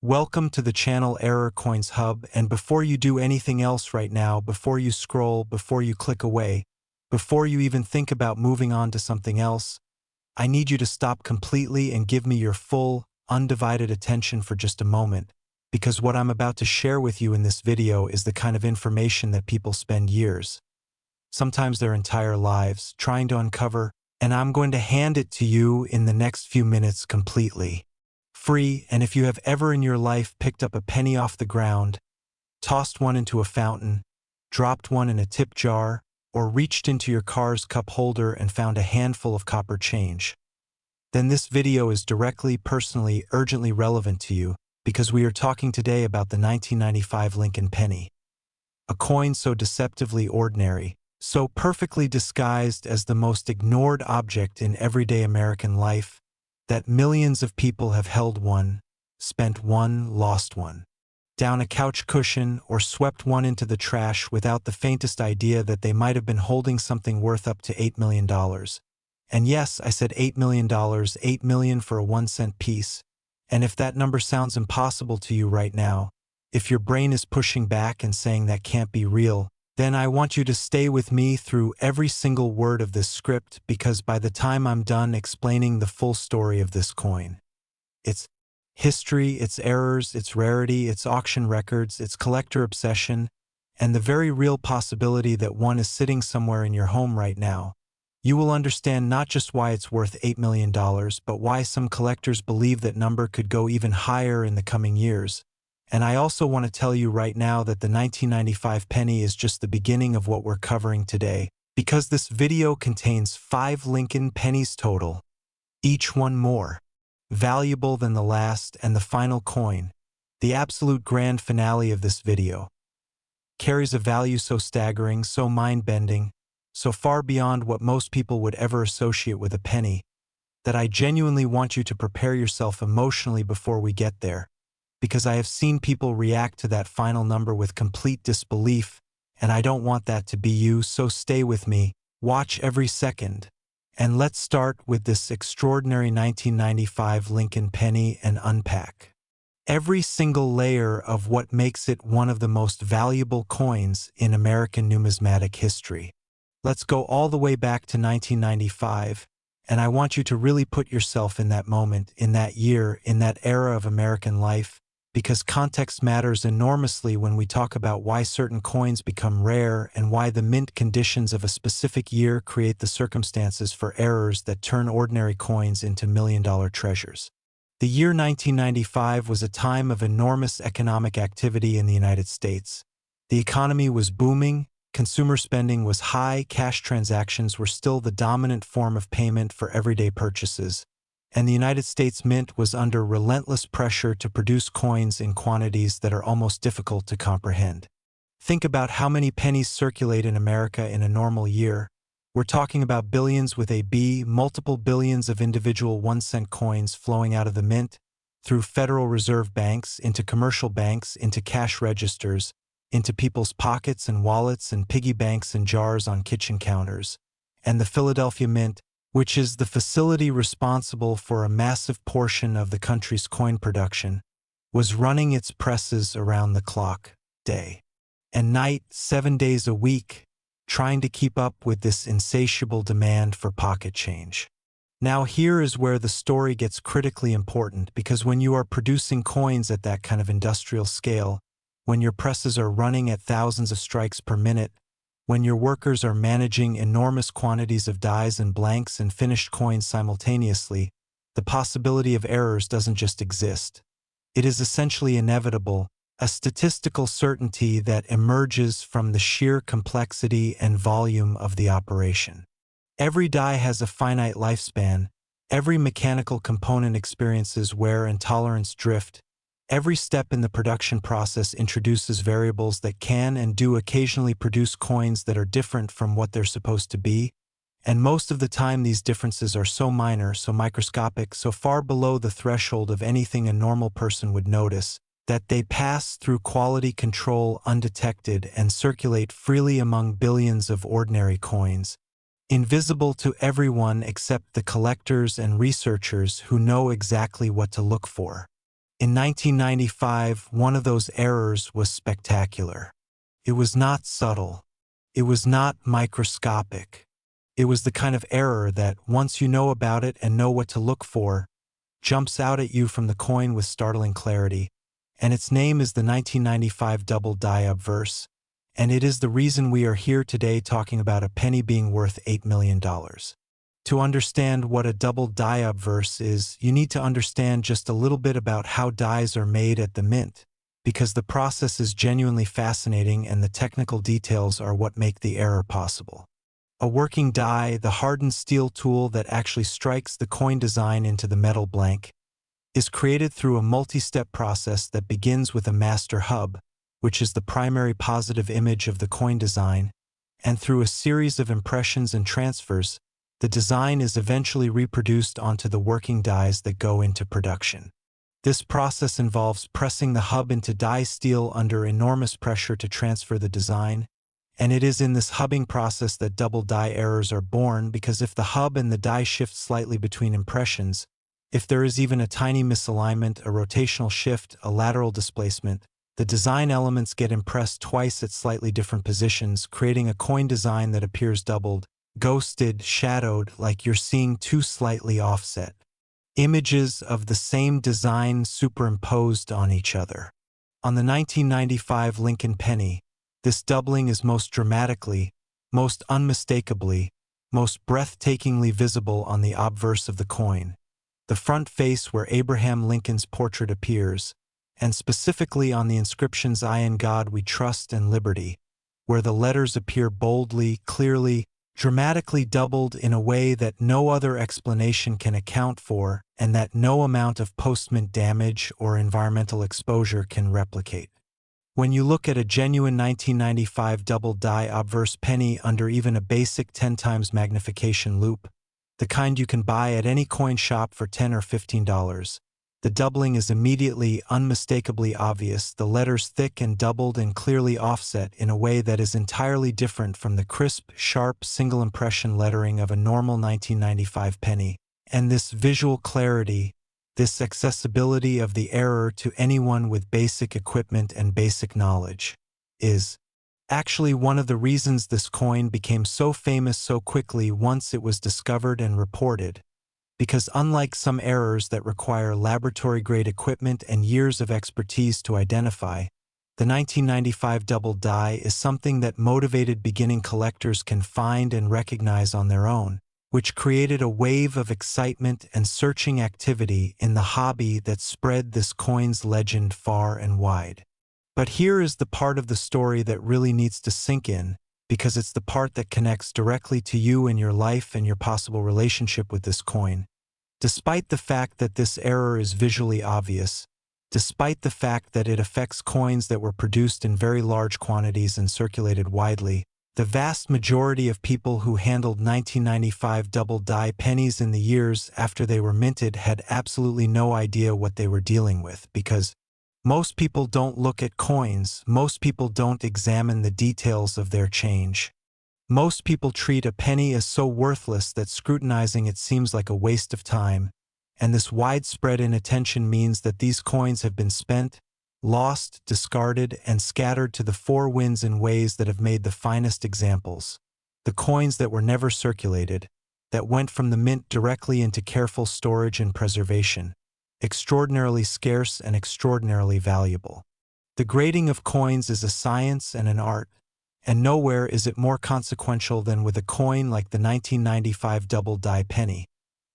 Welcome to the channel Error Coins Hub, and before you do anything else right now, before you scroll, before you click away, before you even think about moving on to something else, I need you to stop completely and give me your full, undivided attention for just a moment, because what I'm about to share with you in this video is the kind of information that people spend years, sometimes their entire lives, trying to uncover, and I'm going to hand it to you in the next few minutes completely. Free, and if you have ever in your life picked up a penny off the ground, tossed one into a fountain, dropped one in a tip jar, or reached into your car's cup holder and found a handful of copper change, then this video is directly, personally, urgently relevant to you because we are talking today about the 1995 Lincoln penny. A coin so deceptively ordinary, so perfectly disguised as the most ignored object in everyday American life, that millions of people have held one, spent one, lost one, down a couch cushion, or swept one into the trash without the faintest idea that they might have been holding something worth up to $8 million. And yes, I said $8 million, $8 million for a 1-cent piece. And if that number sounds impossible to you right now, if your brain is pushing back and saying that can't be real, then I want you to stay with me through every single word of this script, because by the time I'm done explaining the full story of this coin, its history, its errors, its rarity, its auction records, its collector obsession, and the very real possibility that one is sitting somewhere in your home right now, you will understand not just why it's worth $8 million, but why some collectors believe that number could go even higher in the coming years. And I also want to tell you right now that the 1995 penny is just the beginning of what we're covering today, because this video contains 5 Lincoln pennies total, each one more valuable than the last, and the final coin, the absolute grand finale of this video, carries a value so staggering, so mind-bending, so far beyond what most people would ever associate with a penny, that I genuinely want you to prepare yourself emotionally before we get there, because I have seen people react to that final number with complete disbelief, and I don't want that to be you, so stay with me, watch every second, and let's start with this extraordinary 1995 Lincoln penny and unpack every single layer of what makes it one of the most valuable coins in American numismatic history. Let's go all the way back to 1995, and I want you to really put yourself in that moment, in that year, in that era of American life, because context matters enormously when we talk about why certain coins become rare and why the mint conditions of a specific year create the circumstances for errors that turn ordinary coins into million-dollar treasures. The year 1995 was a time of enormous economic activity in the United States. The economy was booming, consumer spending was high, cash transactions were still the dominant form of payment for everyday purchases, and the United States Mint was under relentless pressure to produce coins in quantities that are almost difficult to comprehend. Think about how many pennies circulate in America in a normal year. We're talking about billions with a B, multiple billions of individual 1-cent coins flowing out of the mint, through Federal Reserve banks, into commercial banks, into cash registers, into people's pockets and wallets and piggy banks and jars on kitchen counters. And the Philadelphia Mint, which is the facility responsible for a massive portion of the country's coin production, was running its presses around the clock, day and night, 7 days a week, trying to keep up with this insatiable demand for pocket change. Now here is where the story gets critically important, because when you are producing coins at that kind of industrial scale, when your presses are running at thousands of strikes per minute, when your workers are managing enormous quantities of dies and blanks and finished coins simultaneously, the possibility of errors doesn't just exist. It is essentially inevitable, a statistical certainty that emerges from the sheer complexity and volume of the operation. Every die has a finite lifespan, every mechanical component experiences wear and tolerance drift, every step in the production process introduces variables that can and do occasionally produce coins that are different from what they're supposed to be, and most of the time these differences are so minor, so microscopic, so far below the threshold of anything a normal person would notice, that they pass through quality control undetected and circulate freely among billions of ordinary coins, invisible to everyone except the collectors and researchers who know exactly what to look for. In 1995, one of those errors was spectacular. It was not subtle. It was not microscopic. It was the kind of error that, once you know about it and know what to look for, jumps out at you from the coin with startling clarity, and its name is the 1995 double die obverse, and it is the reason we are here today talking about a penny being worth $8 million. To understand what a double die obverse is, you need to understand just a little bit about how dies are made at the mint, because the process is genuinely fascinating and the technical details are what make the error possible. A working die, the hardened steel tool that actually strikes the coin design into the metal blank, is created through a multi-step process that begins with a master hub, which is the primary positive image of the coin design, and through a series of impressions and transfers, the design is eventually reproduced onto the working dies that go into production. This process involves pressing the hub into die steel under enormous pressure to transfer the design, and it is in this hubbing process that double die errors are born, because if the hub and the die shift slightly between impressions, if there is even a tiny misalignment, a rotational shift, a lateral displacement, the design elements get impressed twice at slightly different positions, creating a coin design that appears doubled, ghosted, shadowed, like you're seeing two slightly offset images of the same design superimposed on each other. On the 1995 Lincoln penny, this doubling is most dramatically, most unmistakably, most breathtakingly visible on the obverse of the coin, the front face where Abraham Lincoln's portrait appears, and specifically on the inscriptions "I in God we trust" and "Liberty," where the letters appear boldly, clearly, dramatically doubled in a way that no other explanation can account for and that no amount of post-mint damage or environmental exposure can replicate. When you look at a genuine 1995 double die obverse penny under even a basic 10 times magnification loupe, the kind you can buy at any coin shop for $10 or $15, the doubling is immediately, unmistakably obvious, the letters thick and doubled and clearly offset in a way that is entirely different from the crisp, sharp, single-impression lettering of a normal 1995 penny. And this visual clarity, this accessibility of the error to anyone with basic equipment and basic knowledge, is actually one of the reasons this coin became so famous so quickly once it was discovered and reported. Because unlike some errors that require laboratory-grade equipment and years of expertise to identify, the 1995 double die is something that motivated beginning collectors can find and recognize on their own, which created a wave of excitement and searching activity in the hobby that spread this coin's legend far and wide. But here is the part of the story that really needs to sink in, because it's the part that connects directly to you and your life and your possible relationship with this coin. Despite the fact that this error is visually obvious, despite the fact that it affects coins that were produced in very large quantities and circulated widely, the vast majority of people who handled 1995 double die pennies in the years after they were minted had absolutely no idea what they were dealing with, because most people don't look at coins, most people don't examine the details of their change. Most people treat a penny as so worthless that scrutinizing it seems like a waste of time, and this widespread inattention means that these coins have been spent, lost, discarded, and scattered to the four winds in ways that have made the finest examples, the coins that were never circulated, that went from the mint directly into careful storage and preservation, extraordinarily scarce and extraordinarily valuable. The grading of coins is a science and an art, and nowhere is it more consequential than with a coin like the 1995 double die penny,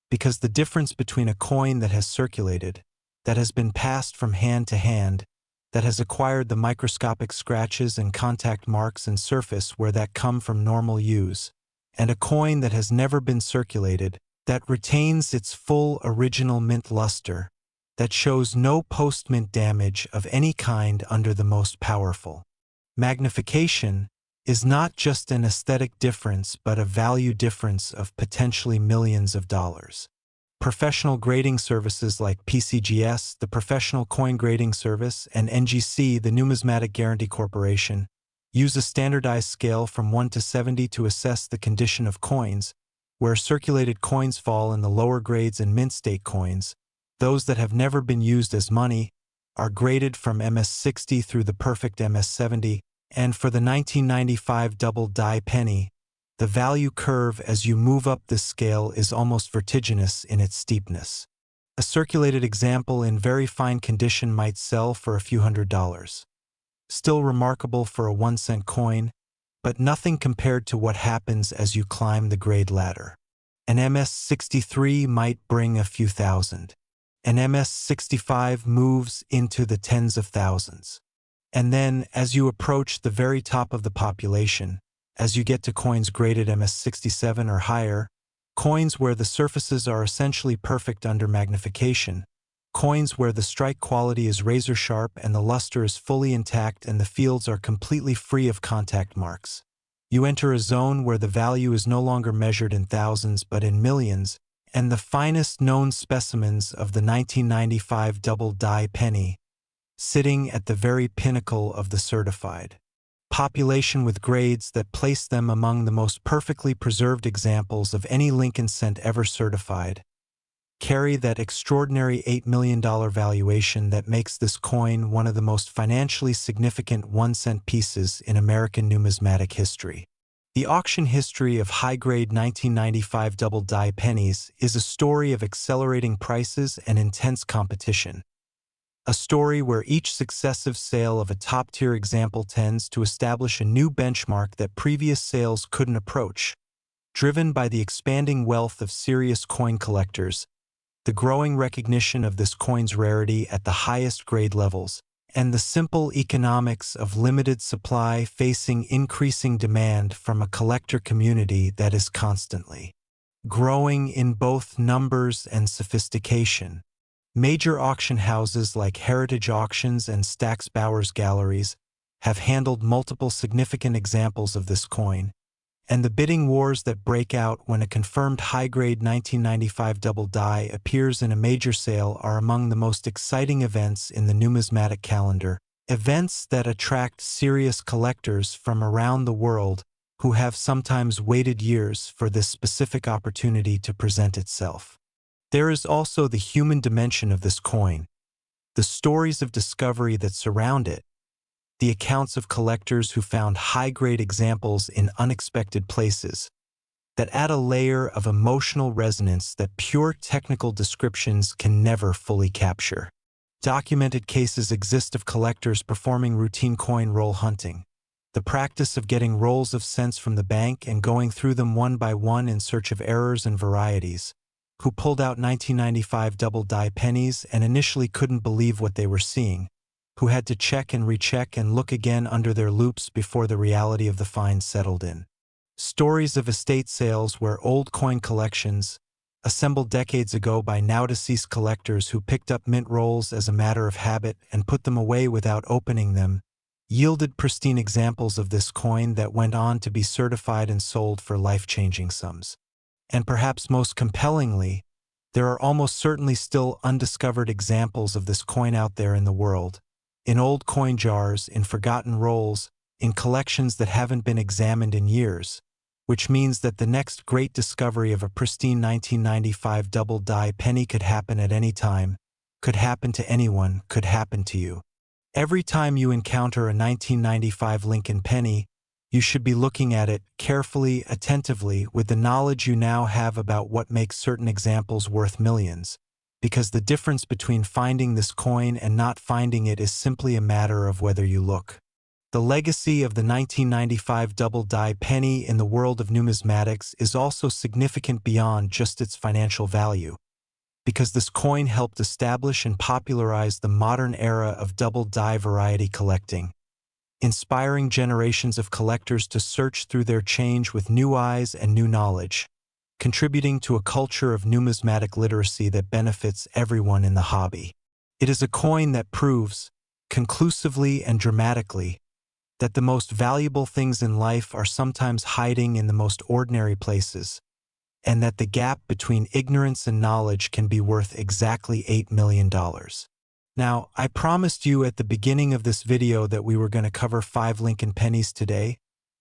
because the difference between a coin that has circulated, that has been passed from hand to hand, that has acquired the microscopic scratches and contact marks and surface where that come from normal use, and a coin that has never been circulated, that retains its full original mint luster, that shows no post-mint damage of any kind under the most powerful magnification, is not just an aesthetic difference but a value difference of potentially millions of dollars. Professional grading services like PCGS, the Professional Coin Grading Service, and NGC, the Numismatic Guarantee Corporation, use a standardized scale from 1 to 70 to assess the condition of coins, where circulated coins fall in the lower grades and mint state coins. those that have never been used as money, are graded from MS-60 through the perfect MS-70, and for the 1995 double die penny, the value curve as you move up this scale is almost vertiginous in its steepness. A circulated example in very fine condition might sell for a few $100s. Still remarkable for a 1-cent coin, but nothing compared to what happens as you climb the grade ladder. An MS-63 might bring a few thousand. An MS-65 moves into the tens of thousands. And then, as you approach the very top of the population, as you get to coins graded MS-67 or higher, coins where the surfaces are essentially perfect under magnification, coins where the strike quality is razor sharp and the luster is fully intact and the fields are completely free of contact marks. You enter a zone where the value is no longer measured in thousands but in millions, and the finest known specimens of the 1995 double die penny, sitting at the very pinnacle of the certified population with grades that place them among the most perfectly preserved examples of any Lincoln cent ever certified, carry that extraordinary $8 million valuation that makes this coin one of the most financially significant 1-cent pieces in American numismatic history. The auction history of high-grade 1995 double die pennies is a story of accelerating prices and intense competition. A story where each successive sale of a top-tier example tends to establish a new benchmark that previous sales couldn't approach. Driven by the expanding wealth of serious coin collectors, the growing recognition of this coin's rarity at the highest grade levels, and the simple economics of limited supply facing increasing demand from a collector community that is constantly growing in both numbers and sophistication. Major auction houses like Heritage Auctions and Stack's Bowers Galleries have handled multiple significant examples of this coin, and the bidding wars that break out when a confirmed high-grade 1995 double die appears in a major sale are among the most exciting events in the numismatic calendar, events that attract serious collectors from around the world who have sometimes waited years for this specific opportunity to present itself. There is also the human dimension of this coin, the stories of discovery that surround it, the accounts of collectors who found high-grade examples in unexpected places, that add a layer of emotional resonance that pure technical descriptions can never fully capture. Documented cases exist of collectors performing routine coin roll hunting, the practice of getting rolls of cents from the bank and going through them one by one in search of errors and varieties, who pulled out 1995 double die pennies and initially couldn't believe what they were seeing, who had to check and recheck and look again under their loupes before the reality of the find settled in. Stories of estate sales where old coin collections, assembled decades ago by now-deceased collectors who picked up mint rolls as a matter of habit and put them away without opening them, yielded pristine examples of this coin that went on to be certified and sold for life-changing sums. And perhaps most compellingly, there are almost certainly still undiscovered examples of this coin out there in the world, in old coin jars, in forgotten rolls, in collections that haven't been examined in years, which means that the next great discovery of a pristine 1995 double die penny could happen at any time, could happen to anyone, could happen to you. Every time you encounter a 1995 Lincoln penny, you should be looking at it carefully, attentively, with the knowledge you now have about what makes certain examples worth millions, because the difference between finding this coin and not finding it is simply a matter of whether you look. The legacy of the 1995 double die penny in the world of numismatics is also significant beyond just its financial value, because this coin helped establish and popularize the modern era of double die variety collecting, inspiring generations of collectors to search through their change with new eyes and new knowledge, contributing to a culture of numismatic literacy that benefits everyone in the hobby. It is a coin that proves, conclusively and dramatically, that the most valuable things in life are sometimes hiding in the most ordinary places, and that the gap between ignorance and knowledge can be worth exactly $8 million. Now, I promised you at the beginning of this video that we were going to cover 5 Lincoln pennies today,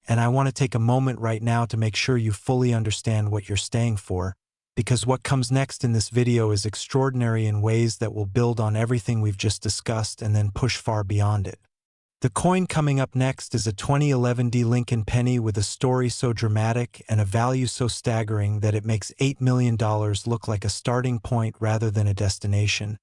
and I want to take a moment right now to make sure you fully understand what you're staying for, because what comes next in this video is extraordinary in ways that will build on everything we've just discussed and then push far beyond it. The coin coming up next is a 2011 D Lincoln penny with a story so dramatic and a value so staggering that it makes $8 million look like a starting point rather than a destination.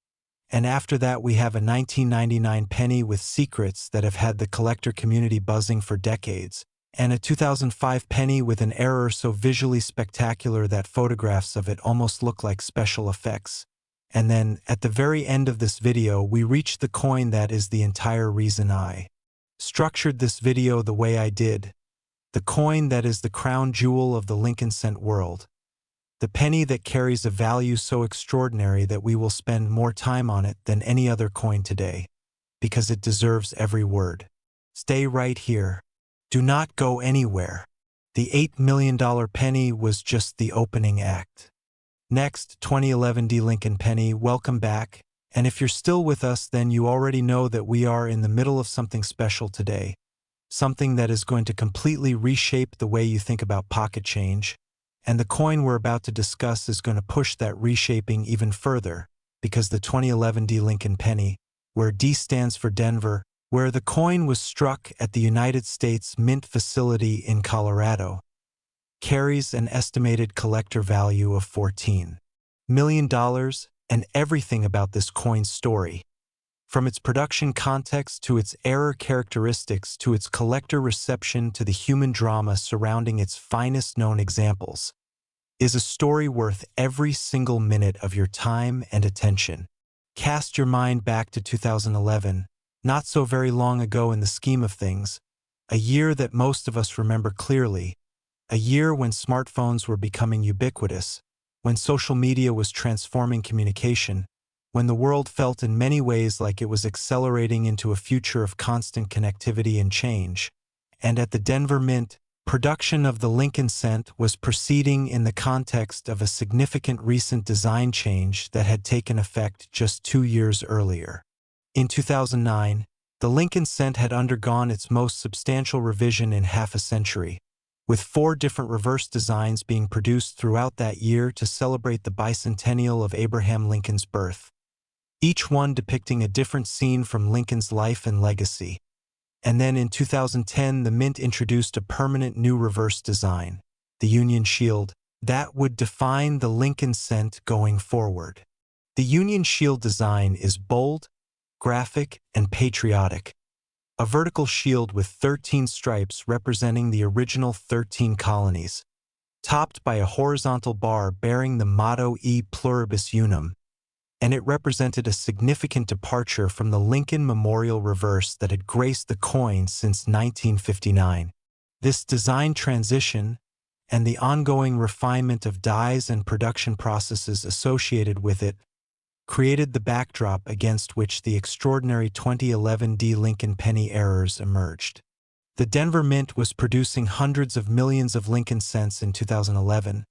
And after that, we have a 1999 penny with secrets that have had the collector community buzzing for decades, and a 2005 penny with an error so visually spectacular that photographs of it almost look like special effects. And then, at the very end of this video, we reach the coin that is the entire reason I structured this video the way I did. The coin that is the crown jewel of the Lincoln cent world. The penny that carries a value so extraordinary that we will spend more time on it than any other coin today, because it deserves every word. Stay right here. Do not go anywhere. The $8 million penny was just the opening act. Next, 2011 D Lincoln penny, welcome back. And if you're still with us, then you already know that we are in the middle of something special today. Something that is going to completely reshape the way you think about pocket change. And the coin we're about to discuss is going to push that reshaping even further, because the 2011 D Lincoln penny, where D stands for Denver, where the coin was struck at the United States Mint facility in Colorado, carries an estimated collector value of $14 million, and everything about this coin's story, from its production context to its error characteristics to its collector reception to the human drama surrounding its finest known examples, is a story worth every single minute of your time and attention. Cast your mind back to 2011, not so very long ago in the scheme of things, a year that most of us remember clearly, a year when smartphones were becoming ubiquitous, when social media was transforming communication, when the world felt in many ways like it was accelerating into a future of constant connectivity and change. And at the Denver Mint, production of the Lincoln cent was proceeding in the context of a significant recent design change that had taken effect just 2 years earlier. In 2009, the Lincoln cent had undergone its most substantial revision in half a century, with 4 different reverse designs being produced throughout that year to celebrate the bicentennial of Abraham Lincoln's birth, each one depicting a different scene from Lincoln's life and legacy. And then in 2010, the Mint introduced a permanent new reverse design, the Union Shield, that would define the Lincoln cent going forward. The Union Shield design is bold, graphic, and patriotic. A vertical shield with 13 stripes representing the original 13 colonies, topped by a horizontal bar bearing the motto E Pluribus Unum, and it represented a significant departure from the Lincoln Memorial reverse that had graced the coin since 1959. This design transition, and the ongoing refinement of dies and production processes associated with it, created the backdrop against which the extraordinary 2011 D Lincoln penny errors emerged. The Denver Mint was producing hundreds of millions of Lincoln cents in 2011,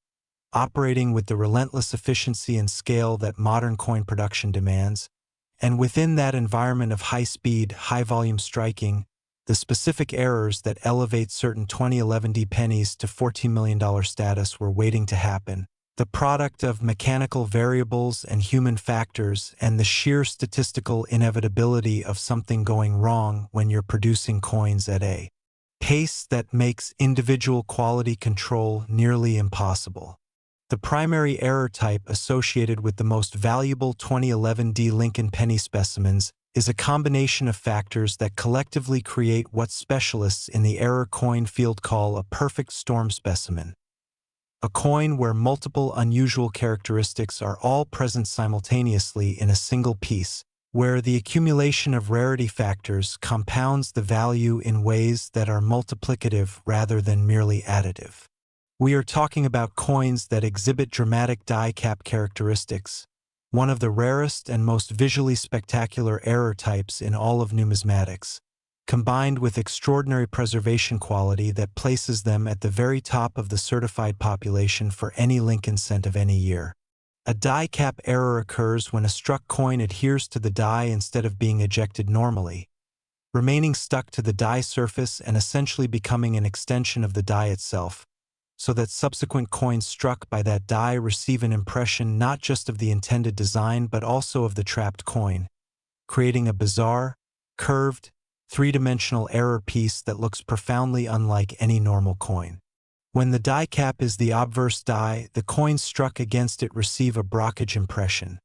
operating with the relentless efficiency and scale that modern coin production demands, and within that environment of high-speed, high-volume striking, the specific errors that elevate certain 2011 D pennies to $14 million status were waiting to happen. The product of mechanical variables and human factors and the sheer statistical inevitability of something going wrong when you're producing coins at a pace that makes individual quality control nearly impossible. The primary error type associated with the most valuable 2011 D Lincoln penny specimens is a combination of factors that collectively create what specialists in the error coin field call a perfect storm specimen. A coin where multiple unusual characteristics are all present simultaneously in a single piece, where the accumulation of rarity factors compounds the value in ways that are multiplicative rather than merely additive. We are talking about coins that exhibit dramatic die cap characteristics, one of the rarest and most visually spectacular error types in all of numismatics, combined with extraordinary preservation quality that places them at the very top of the certified population for any Lincoln cent of any year. A die cap error occurs when a struck coin adheres to the die instead of being ejected normally, remaining stuck to the die surface and essentially becoming an extension of the die itself, so that subsequent coins struck by that die receive an impression not just of the intended design but also of the trapped coin, creating a bizarre, curved, three-dimensional error piece that looks profoundly unlike any normal coin. When the die cap is the obverse die, the coins struck against it receive a brockage impression,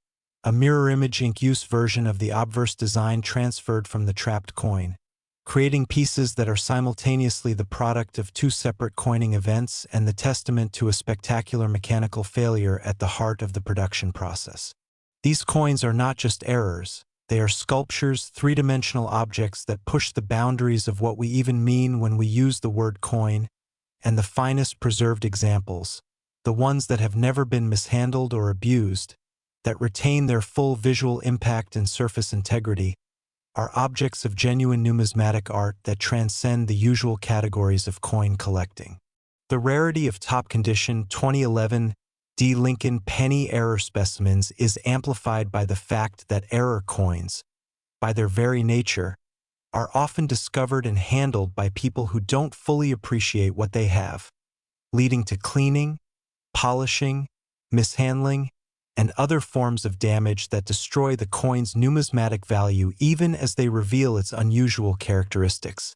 a mirror image ink-use version of the obverse design transferred from the trapped coin, creating pieces that are simultaneously the product of two separate coining events and the testament to a spectacular mechanical failure at the heart of the production process. These coins are not just errors. They are sculptures, three-dimensional objects that push the boundaries of what we even mean when we use the word coin, and the finest preserved examples, the ones that have never been mishandled or abused, that retain their full visual impact and surface integrity, are objects of genuine numismatic art that transcend the usual categories of coin collecting. The rarity of top-condition 2011 D. Lincoln penny error specimens is amplified by the fact that error coins, by their very nature, are often discovered and handled by people who don't fully appreciate what they have, leading to cleaning, polishing, mishandling, and other forms of damage that destroy the coin's numismatic value even as they reveal its unusual characteristics.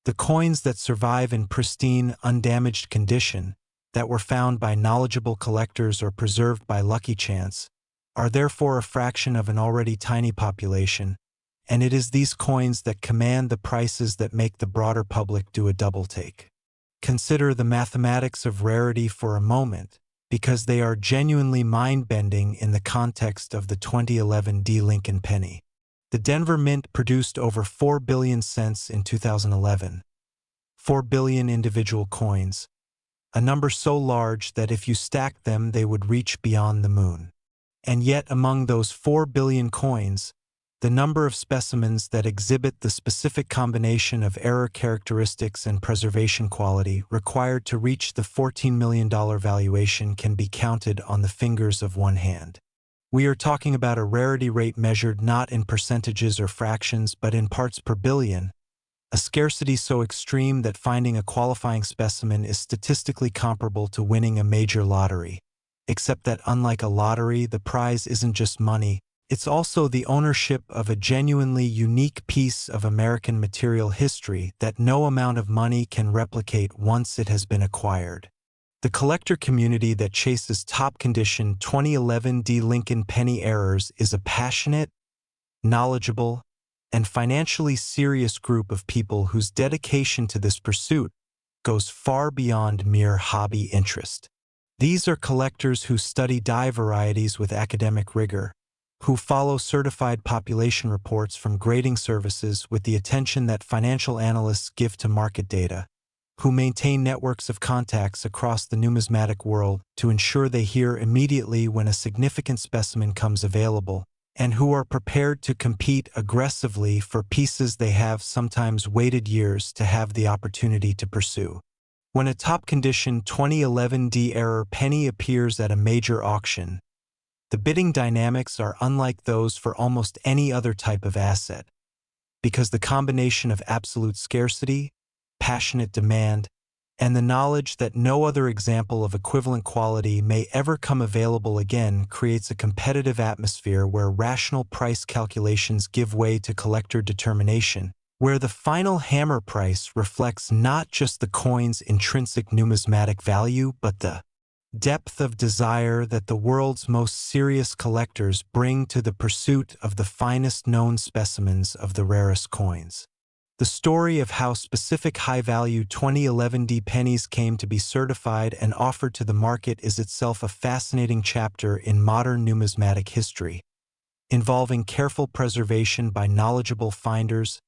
The coins that survive in pristine, undamaged condition, that were found by knowledgeable collectors or preserved by lucky chance, are therefore a fraction of an already tiny population, and it is these coins that command the prices that make the broader public do a double-take. Consider the mathematics of rarity for a moment, because they are genuinely mind-bending in the context of the 2011 D. Lincoln penny. The Denver Mint produced over 4 billion cents in 2011. 4 billion individual coins, a number so large that if you stacked them they would reach beyond the moon. And yet among those 4 billion coins, the number of specimens that exhibit the specific combination of error characteristics and preservation quality required to reach the $14 million valuation can be counted on the fingers of one hand. We are talking about a rarity rate measured not in percentages or fractions but in parts per billion, a scarcity so extreme that finding a qualifying specimen is statistically comparable to winning a major lottery, except that unlike a lottery, the prize isn't just money, it's also the ownership of a genuinely unique piece of American material history that no amount of money can replicate once it has been acquired. The collector community that chases top-condition 2011 D. Lincoln penny errors is a passionate, knowledgeable, and financially serious group of people whose dedication to this pursuit goes far beyond mere hobby interest. These are collectors who study die varieties with academic rigor, who follow certified population reports from grading services with the attention that financial analysts give to market data, who maintain networks of contacts across the numismatic world to ensure they hear immediately when a significant specimen comes available, and who are prepared to compete aggressively for pieces they have sometimes waited years to have the opportunity to pursue. When a top-condition 2011 D error penny appears at a major auction, the bidding dynamics are unlike those for almost any other type of asset, because the combination of absolute scarcity, passionate demand, and the knowledge that no other example of equivalent quality may ever come available again creates a competitive atmosphere where rational price calculations give way to collector determination, where the final hammer price reflects not just the coin's intrinsic numismatic value but the depth of desire that the world's most serious collectors bring to the pursuit of the finest known specimens of the rarest coins. The story of how specific high-value 2011 D pennies came to be certified and offered to the market is itself a fascinating chapter in modern numismatic history, involving careful preservation by knowledgeable finders,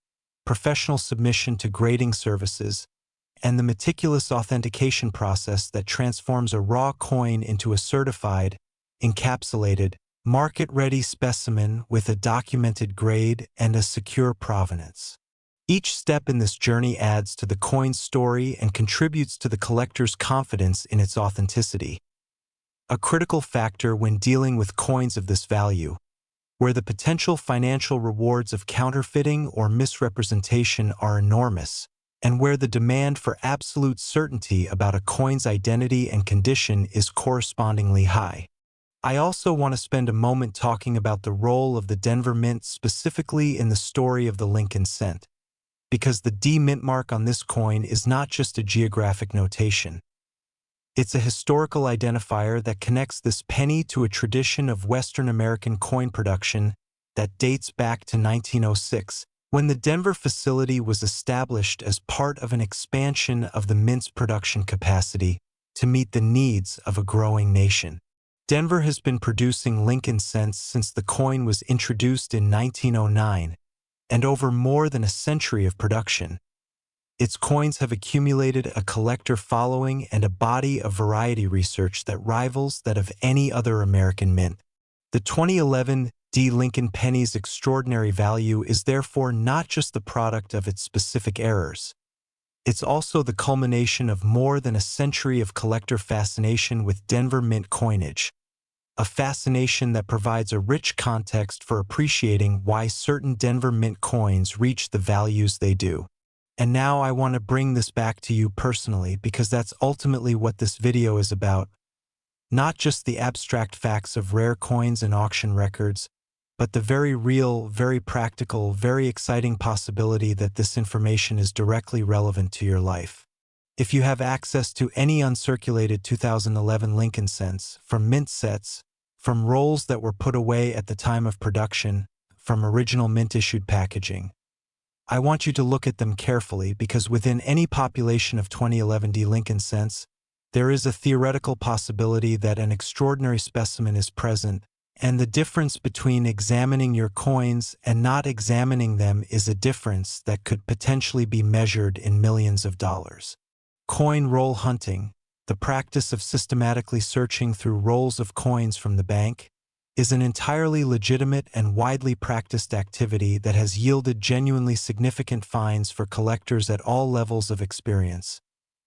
professional submission to grading services, and the meticulous authentication process that transforms a raw coin into a certified, encapsulated, market-ready specimen with a documented grade and a secure provenance. Each step in this journey adds to the coin's story and contributes to the collector's confidence in its authenticity. A critical factor when dealing with coins of this value, where the potential financial rewards of counterfeiting or misrepresentation are enormous, and where the demand for absolute certainty about a coin's identity and condition is correspondingly high. I also want to spend a moment talking about the role of the Denver Mint specifically in the story of the Lincoln cent, because the D mint mark on this coin is not just a geographic notation. It's a historical identifier that connects this penny to a tradition of Western American coin production that dates back to 1906, when the Denver facility was established as part of an expansion of the mint's production capacity to meet the needs of a growing nation. Denver has been producing Lincoln cents since the coin was introduced in 1909, and over more than a century of production. Its coins have accumulated a collector following and a body of variety research that rivals that of any other American mint. The 2011 D. Lincoln penny's extraordinary value is therefore not just the product of its specific errors. It's also the culmination of more than a century of collector fascination with Denver Mint coinage, a fascination that provides a rich context for appreciating why certain Denver Mint coins reach the values they do. And now I want to bring this back to you personally because that's ultimately what this video is about. Not just the abstract facts of rare coins and auction records, but the very real, very practical, very exciting possibility that this information is directly relevant to your life. If you have access to any uncirculated 2011 Lincoln cents, from mint sets, from rolls that were put away at the time of production, from original mint-issued packaging, I want you to look at them carefully because within any population of 2011 D. Lincoln cents, there is a theoretical possibility that an extraordinary specimen is present, and the difference between examining your coins and not examining them is a difference that could potentially be measured in millions of dollars. Coin roll hunting, the practice of systematically searching through rolls of coins from the bank, is an entirely legitimate and widely practiced activity that has yielded genuinely significant finds for collectors at all levels of experience.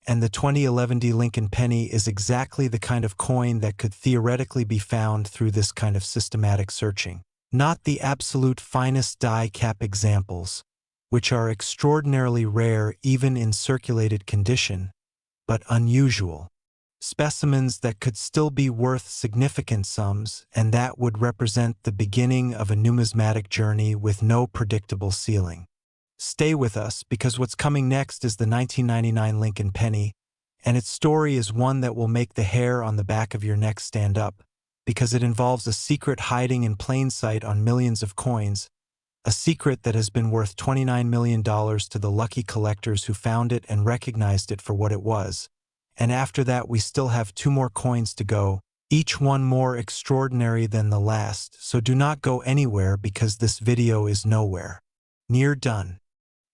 And the 2011 D. Lincoln penny is exactly the kind of coin that could theoretically be found through this kind of systematic searching. Not the absolute finest die cap examples, which are extraordinarily rare even in circulated condition, but unusual. Specimens that could still be worth significant sums, and that would represent the beginning of a numismatic journey with no predictable ceiling. Stay with us because what's coming next is the 1999 Lincoln penny, and its story is one that will make the hair on the back of your neck stand up, because it involves a secret hiding in plain sight on millions of coins, a secret that has been worth $29 million to the lucky collectors who found it and recognized it for what it was. And after that we still have 2 more coins to go, each one more extraordinary than the last, so do not go anywhere because this video is nowhere near done.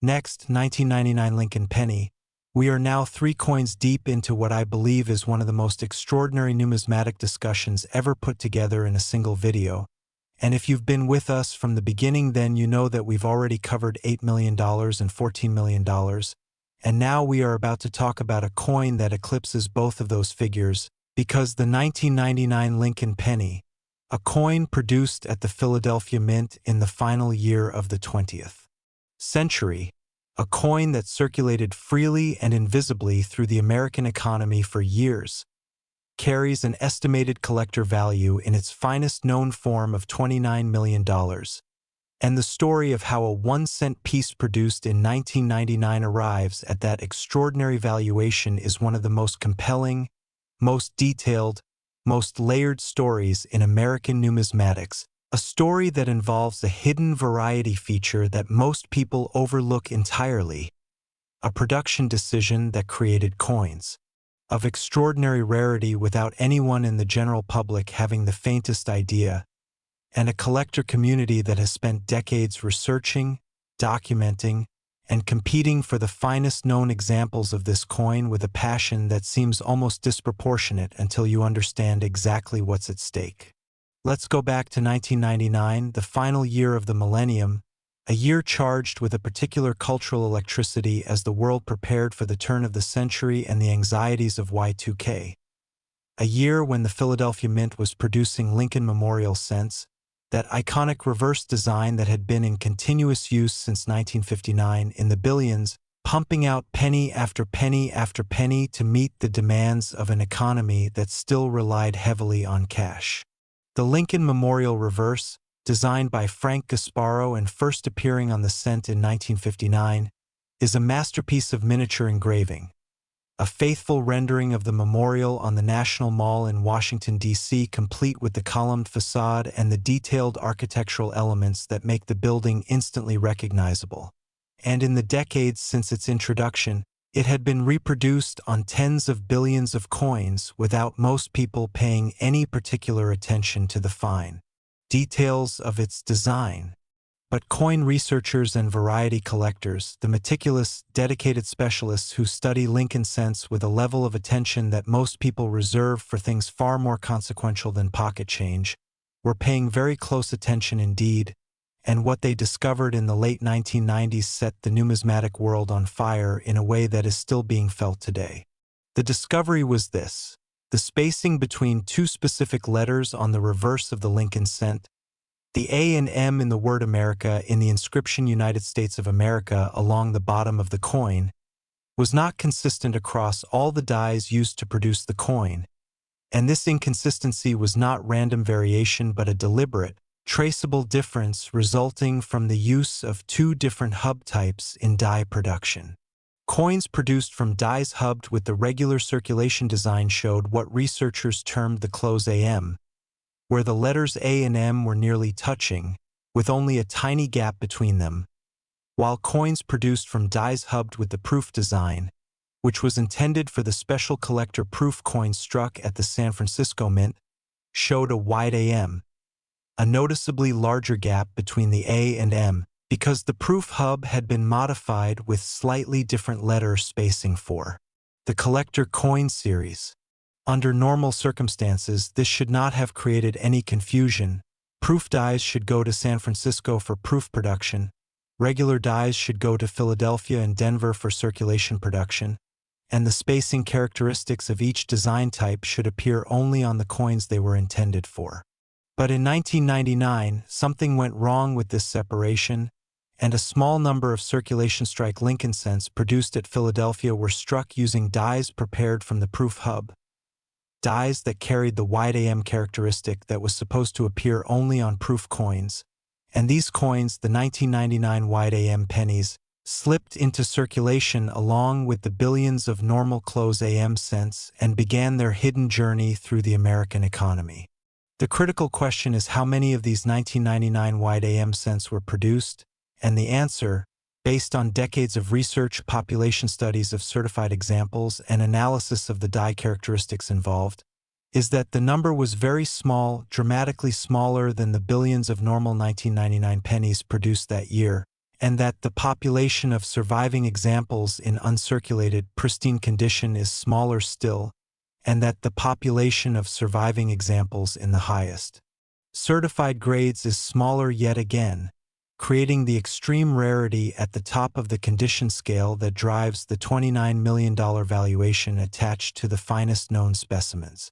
Next, 1999 Lincoln penny. We are now 3 coins deep into what I believe is one of the most extraordinary numismatic discussions ever put together in a single video. And if you've been with us from the beginning, then you know that we've already covered $8 million and $14 million. And now we are about to talk about a coin that eclipses both of those figures, because the 1999 Lincoln penny, a coin produced at the Philadelphia Mint in the final year of the 20th century, a coin that circulated freely and invisibly through the American economy for years, carries an estimated collector value in its finest known form of $29 million. And the story of how a 1-cent piece produced in 1999 arrives at that extraordinary valuation is one of the most compelling, most detailed, most layered stories in American numismatics, a story that involves a hidden variety feature that most people overlook entirely, a production decision that created coins of extraordinary rarity without anyone in the general public having the faintest idea, and a collector community that has spent decades researching, documenting, and competing for the finest known examples of this coin with a passion that seems almost disproportionate until you understand exactly what's at stake. Let's go back to 1999, the final year of the millennium, a year charged with a particular cultural electricity as the world prepared for the turn of the century and the anxieties of Y2K. A year when the Philadelphia Mint was producing Lincoln Memorial cents, that iconic reverse design that had been in continuous use since 1959 in the billions, pumping out penny after penny after penny to meet the demands of an economy that still relied heavily on cash. The Lincoln Memorial Reverse, designed by Frank Gasparo and first appearing on the cent in 1959, is a masterpiece of miniature engraving. A faithful rendering of the memorial on the National Mall in Washington, D.C., complete with the columned facade and the detailed architectural elements that make the building instantly recognizable. And in the decades since its introduction, it had been reproduced on tens of billions of coins without most people paying any particular attention to the fine details of its design. But coin researchers and variety collectors, the meticulous, dedicated specialists who study Lincoln cents with a level of attention that most people reserve for things far more consequential than pocket change, were paying very close attention indeed, and what they discovered in the late 1990s set the numismatic world on fire in a way that is still being felt today. The discovery was this: the spacing between two specific letters on the reverse of the Lincoln cent, the A and M in the word America in the inscription United States of America along the bottom of the coin, was not consistent across all the dies used to produce the coin, and this inconsistency was not random variation but a deliberate, traceable difference resulting from the use of two different hub types in die production. Coins produced from dies hubbed with the regular circulation design showed what researchers termed the close AM, where the letters A and M were nearly touching, with only a tiny gap between them, while coins produced from dies hubbed with the proof design, which was intended for the special collector proof coin struck at the San Francisco Mint, showed a wide AM, a noticeably larger gap between the A and M, because the proof hub had been modified with slightly different letter spacing for the collector coin series. Under normal circumstances, this should not have created any confusion. Proof dies should go to San Francisco for proof production, regular dies should go to Philadelphia and Denver for circulation production, and the spacing characteristics of each design type should appear only on the coins they were intended for. But in 1999, something went wrong with this separation, and a small number of circulation strike Lincoln cents produced at Philadelphia were struck using dies prepared from the proof hub. Dies that carried the wide AM characteristic that was supposed to appear only on proof coins, and these coins, the 1999 wide AM pennies, slipped into circulation along with the billions of normal close AM cents and began their hidden journey through the American economy. The critical question is how many of these 1999 wide AM cents were produced, and the answer, based on decades of research, population studies of certified examples, and analysis of the die characteristics involved, is that the number was very small, dramatically smaller than the billions of normal 1999 pennies produced that year, and that the population of surviving examples in uncirculated, pristine condition is smaller still, and that the population of surviving examples in the highest certified grades is smaller yet again, creating the extreme rarity at the top of the condition scale that drives the $29 million valuation attached to the finest known specimens.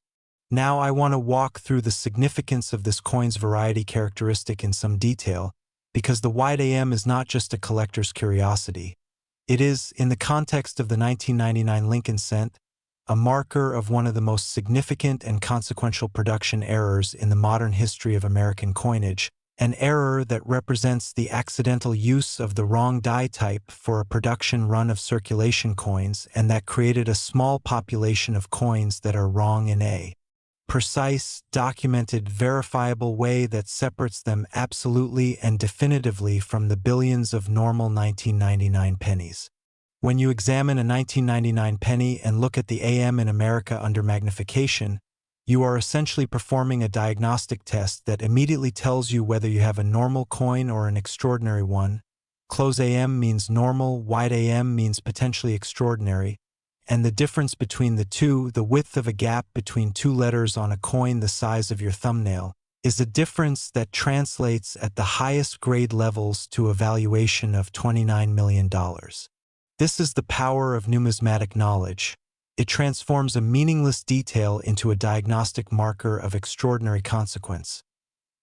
Now I want to walk through the significance of this coin's variety characteristic in some detail, because the wide AM is not just a collector's curiosity. It is, in the context of the 1999 Lincoln cent, a marker of one of the most significant and consequential production errors in the modern history of American coinage, an error that represents the accidental use of the wrong die type for a production run of circulation coins and that created a small population of coins that are wrong in a precise, documented, verifiable way that separates them absolutely and definitively from the billions of normal 1999 pennies. When you examine a 1999 penny and look at the AM in America under magnification, you are essentially performing a diagnostic test that immediately tells you whether you have a normal coin or an extraordinary one. Close AM means normal, wide AM means potentially extraordinary, and the difference between the two, the width of a gap between two letters on a coin the size of your thumbnail, is a difference that translates at the highest grade levels to a valuation of $29 million. This is the power of numismatic knowledge. It transforms a meaningless detail into a diagnostic marker of extraordinary consequence.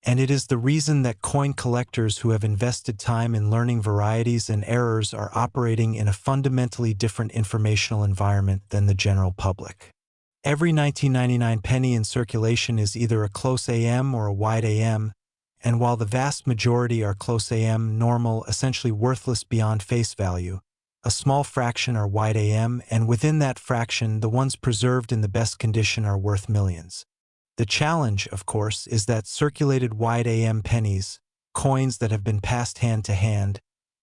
And it is the reason that coin collectors who have invested time in learning varieties and errors are operating in a fundamentally different informational environment than the general public. Every 1999 penny in circulation is either a close AM or a wide AM, and while the vast majority are close AM, normal, essentially worthless beyond face value, a small fraction are wide AM, and within that fraction, the ones preserved in the best condition are worth millions. The challenge, of course, is that circulated wide AM pennies, coins that have been passed hand to hand,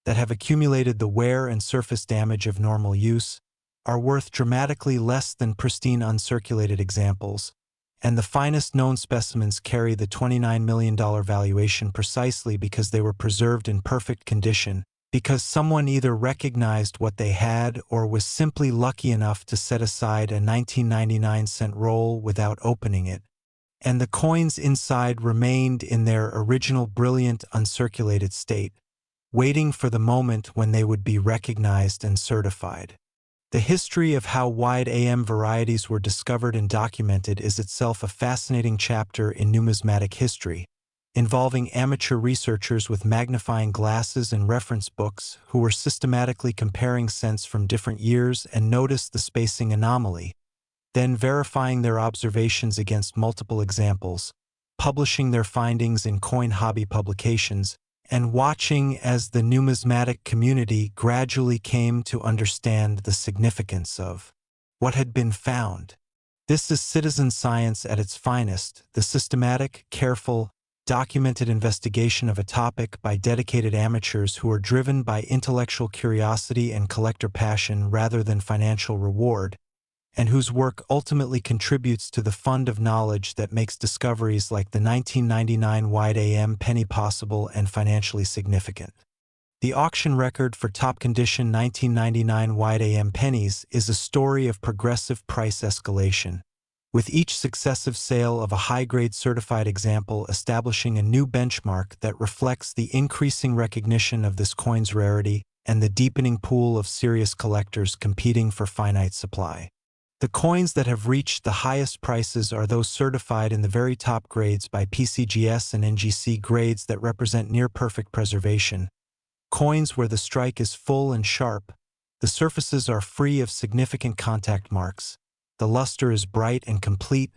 that have accumulated the wear and surface damage of normal use, are worth dramatically less than pristine uncirculated examples, and the finest known specimens carry the $29 million valuation precisely because they were preserved in perfect condition, because someone either recognized what they had or was simply lucky enough to set aside a 1999-cent roll without opening it, and the coins inside remained in their original brilliant uncirculated state, waiting for the moment when they would be recognized and certified. The history of how wide AM varieties were discovered and documented is itself a fascinating chapter in numismatic history, involving amateur researchers with magnifying glasses and reference books who were systematically comparing cents from different years and noticed the spacing anomaly, then verifying their observations against multiple examples, publishing their findings in coin hobby publications, and watching as the numismatic community gradually came to understand the significance of what had been found. This is citizen science at its finest, the systematic, careful, documented investigation of a topic by dedicated amateurs who are driven by intellectual curiosity and collector passion rather than financial reward, and whose work ultimately contributes to the fund of knowledge that makes discoveries like the 1999 wide AM penny possible and financially significant. The auction record for top-condition 1999 wide AM pennies is a story of progressive price escalation, with each successive sale of a high-grade certified example establishing a new benchmark that reflects the increasing recognition of this coin's rarity and the deepening pool of serious collectors competing for finite supply. The coins that have reached the highest prices are those certified in the very top grades by PCGS and NGC grades that represent near-perfect preservation, coins where the strike is full and sharp, the surfaces are free of significant contact marks, the luster is bright and complete,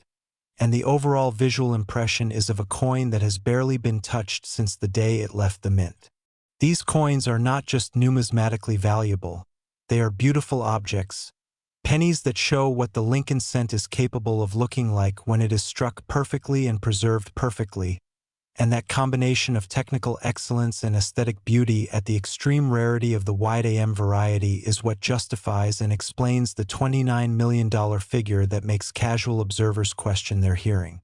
and the overall visual impression is of a coin that has barely been touched since the day it left the mint. These coins are not just numismatically valuable, they are beautiful objects, pennies that show what the Lincoln cent is capable of looking like when it is struck perfectly and preserved perfectly, and that combination of technical excellence and aesthetic beauty at the extreme rarity of the wide AM variety is what justifies and explains the $29 million figure that makes casual observers question their hearing.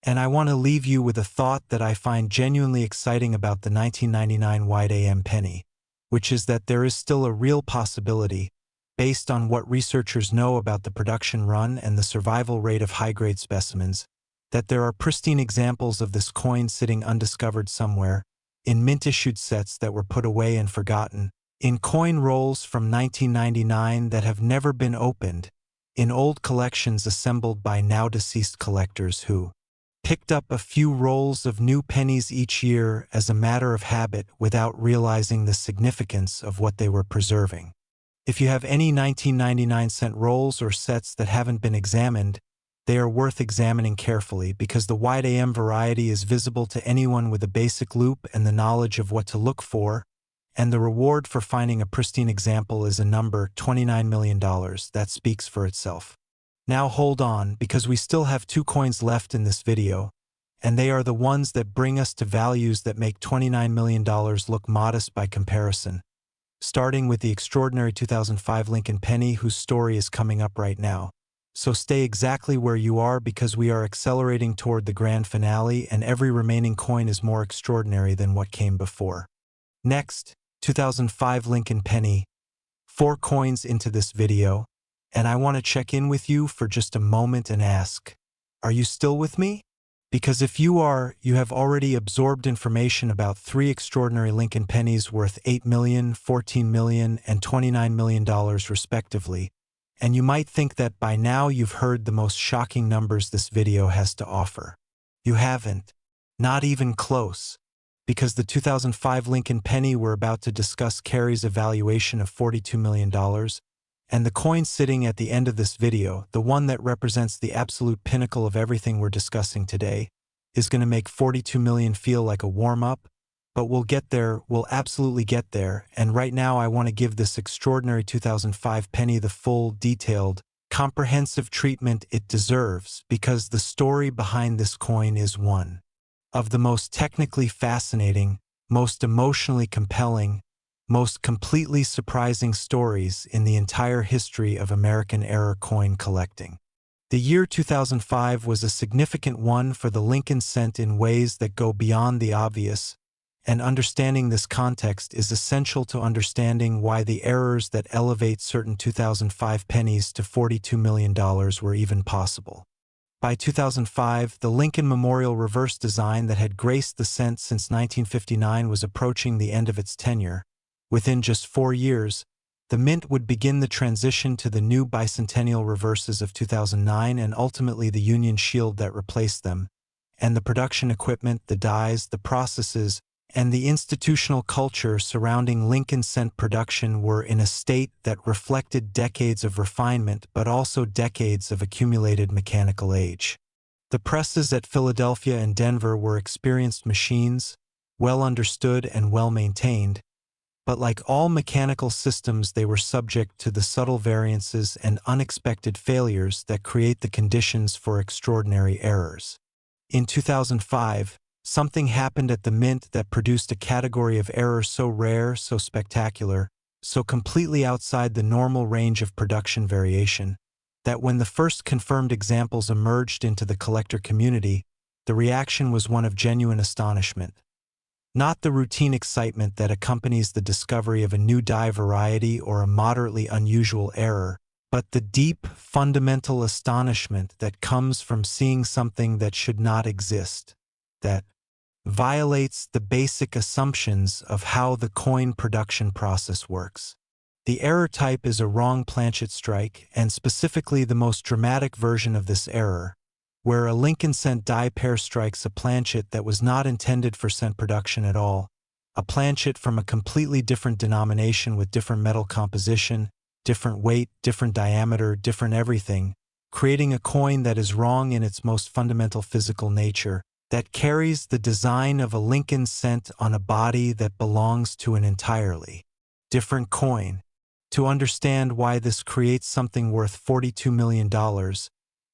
And I want to leave you with a thought that I find genuinely exciting about the 1999 wide AM penny, which is that there is still a real possibility, based on what researchers know about the production run and the survival rate of high-grade specimens, that there are pristine examples of this coin sitting undiscovered somewhere, in mint-issued sets that were put away and forgotten, in coin rolls from 1999 that have never been opened, in old collections assembled by now-deceased collectors who picked up a few rolls of new pennies each year as a matter of habit without realizing the significance of what they were preserving. If you have any 1999-cent rolls or sets that haven't been examined, they are worth examining carefully because the wide AM variety is visible to anyone with a basic loupe and the knowledge of what to look for, and the reward for finding a pristine example is a number, $29 million, that speaks for itself. Now hold on, because we still have 2 coins left in this video, and they are the ones that bring us to values that make $29 million look modest by comparison. Starting with the extraordinary 2005 Lincoln penny whose story is coming up right now. So stay exactly where you are because we are accelerating toward the grand finale and every remaining coin is more extraordinary than what came before. Next, 2005 Lincoln penny. 4 coins into this video, and I want to check in with you for just a moment and ask, are you still with me? Because if you are, you have already absorbed information about 3 extraordinary Lincoln pennies worth $8 million, $14 million, and $29 million respectively, and you might think that by now you've heard the most shocking numbers this video has to offer. You haven't. Not even close, because the 2005 Lincoln penny we're about to discuss carries a valuation of $42 million, and the coin sitting at the end of this video, the one that represents the absolute pinnacle of everything we're discussing today, is going to make 42 million feel like a warm-up, but we'll get there, we'll absolutely get there, and right now I want to give this extraordinary 2005 penny the full, detailed, comprehensive treatment it deserves, because the story behind this coin is one of the most technically fascinating, most emotionally compelling, most completely surprising stories in the entire history of American-era coin collecting. The year 2005 was a significant one for the Lincoln cent in ways that go beyond the obvious, and understanding this context is essential to understanding why the errors that elevate certain 2005 pennies to $42 million were even possible. By 2005, the Lincoln Memorial reverse design that had graced the cent since 1959 was approaching the end of its tenure. Within just 4 years, the mint would begin the transition to the new bicentennial reverses of 2009 and ultimately the Union Shield that replaced them, and the production equipment, the dies, the processes, and the institutional culture surrounding Lincoln cent production were in a state that reflected decades of refinement but also decades of accumulated mechanical age. The presses at Philadelphia and Denver were experienced machines, well understood and well maintained, but like all mechanical systems they were subject to the subtle variances and unexpected failures that create the conditions for extraordinary errors. In 2005, something happened at the mint that produced a category of error so rare, so spectacular, so completely outside the normal range of production variation, that when the first confirmed examples emerged into the collector community, the reaction was one of genuine astonishment. Not the routine excitement that accompanies the discovery of a new die variety or a moderately unusual error, but the deep, fundamental astonishment that comes from seeing something that should not exist, that violates the basic assumptions of how the coin production process works. The error type is a wrong planchet strike, and specifically the most dramatic version of this error, where a Lincoln cent die pair strikes a planchet that was not intended for cent production at all, a planchet from a completely different denomination with different metal composition, different weight, different diameter, different everything, creating a coin that is wrong in its most fundamental physical nature, that carries the design of a Lincoln cent on a body that belongs to an entirely different coin. To understand why this creates something worth $42 million,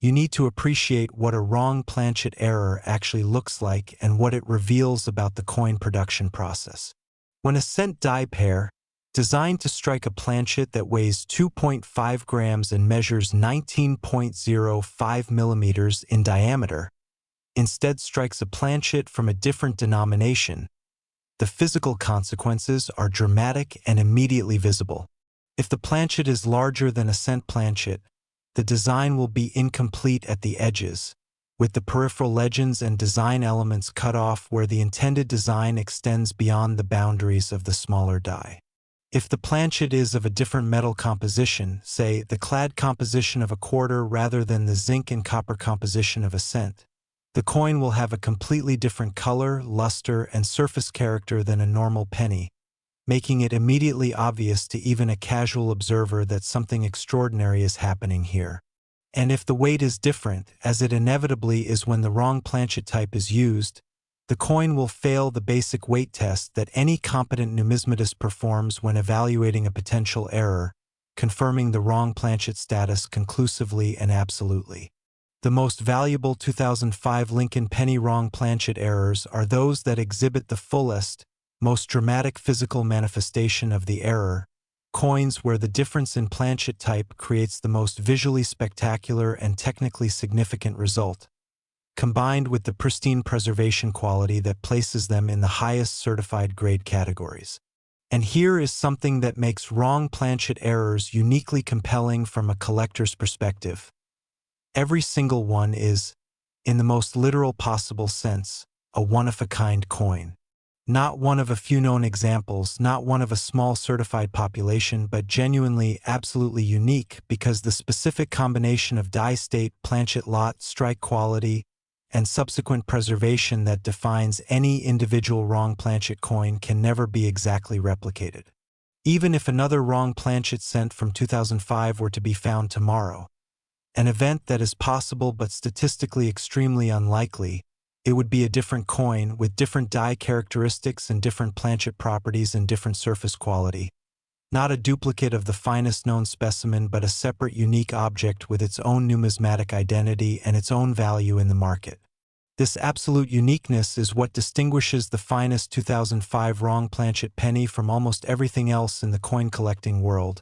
you need to appreciate what a wrong planchet error actually looks like and what it reveals about the coin production process. When a cent die pair, designed to strike a planchet that weighs 2.5 grams and measures 19.05 millimeters in diameter, instead strikes a planchet from a different denomination, the physical consequences are dramatic and immediately visible. If the planchet is larger than a cent planchet, the design will be incomplete at the edges, with the peripheral legends and design elements cut off where the intended design extends beyond the boundaries of the smaller die. If the planchet is of a different metal composition, say the clad composition of a quarter rather than the zinc and copper composition of a cent, the coin will have a completely different color, luster, and surface character than a normal penny, making it immediately obvious to even a casual observer that something extraordinary is happening here. And if the weight is different, as it inevitably is when the wrong planchet type is used, the coin will fail the basic weight test that any competent numismatist performs when evaluating a potential error, confirming the wrong planchet status conclusively and absolutely. The most valuable 2005 Lincoln penny wrong planchet errors are those that exhibit the fullest, most dramatic physical manifestation of the error, coins where the difference in planchet type creates the most visually spectacular and technically significant result, combined with the pristine preservation quality that places them in the highest certified grade categories. And here is something that makes wrong planchet errors uniquely compelling from a collector's perspective. Every single one is, in the most literal possible sense, a one-of-a-kind coin. Not one of a few known examples, not one of a small certified population, but genuinely, absolutely unique because the specific combination of die state, planchet lot, strike quality, and subsequent preservation that defines any individual wrong planchet coin can never be exactly replicated. Even if another wrong planchet cent from 2005 were to be found tomorrow, an event that is possible but statistically extremely unlikely, it would be a different coin with different die characteristics and different planchet properties and different surface quality. Not a duplicate of the finest known specimen, but a separate, unique object with its own numismatic identity and its own value in the market. This absolute uniqueness is what distinguishes the finest 2005 wrong planchet penny from almost everything else in the coin collecting world,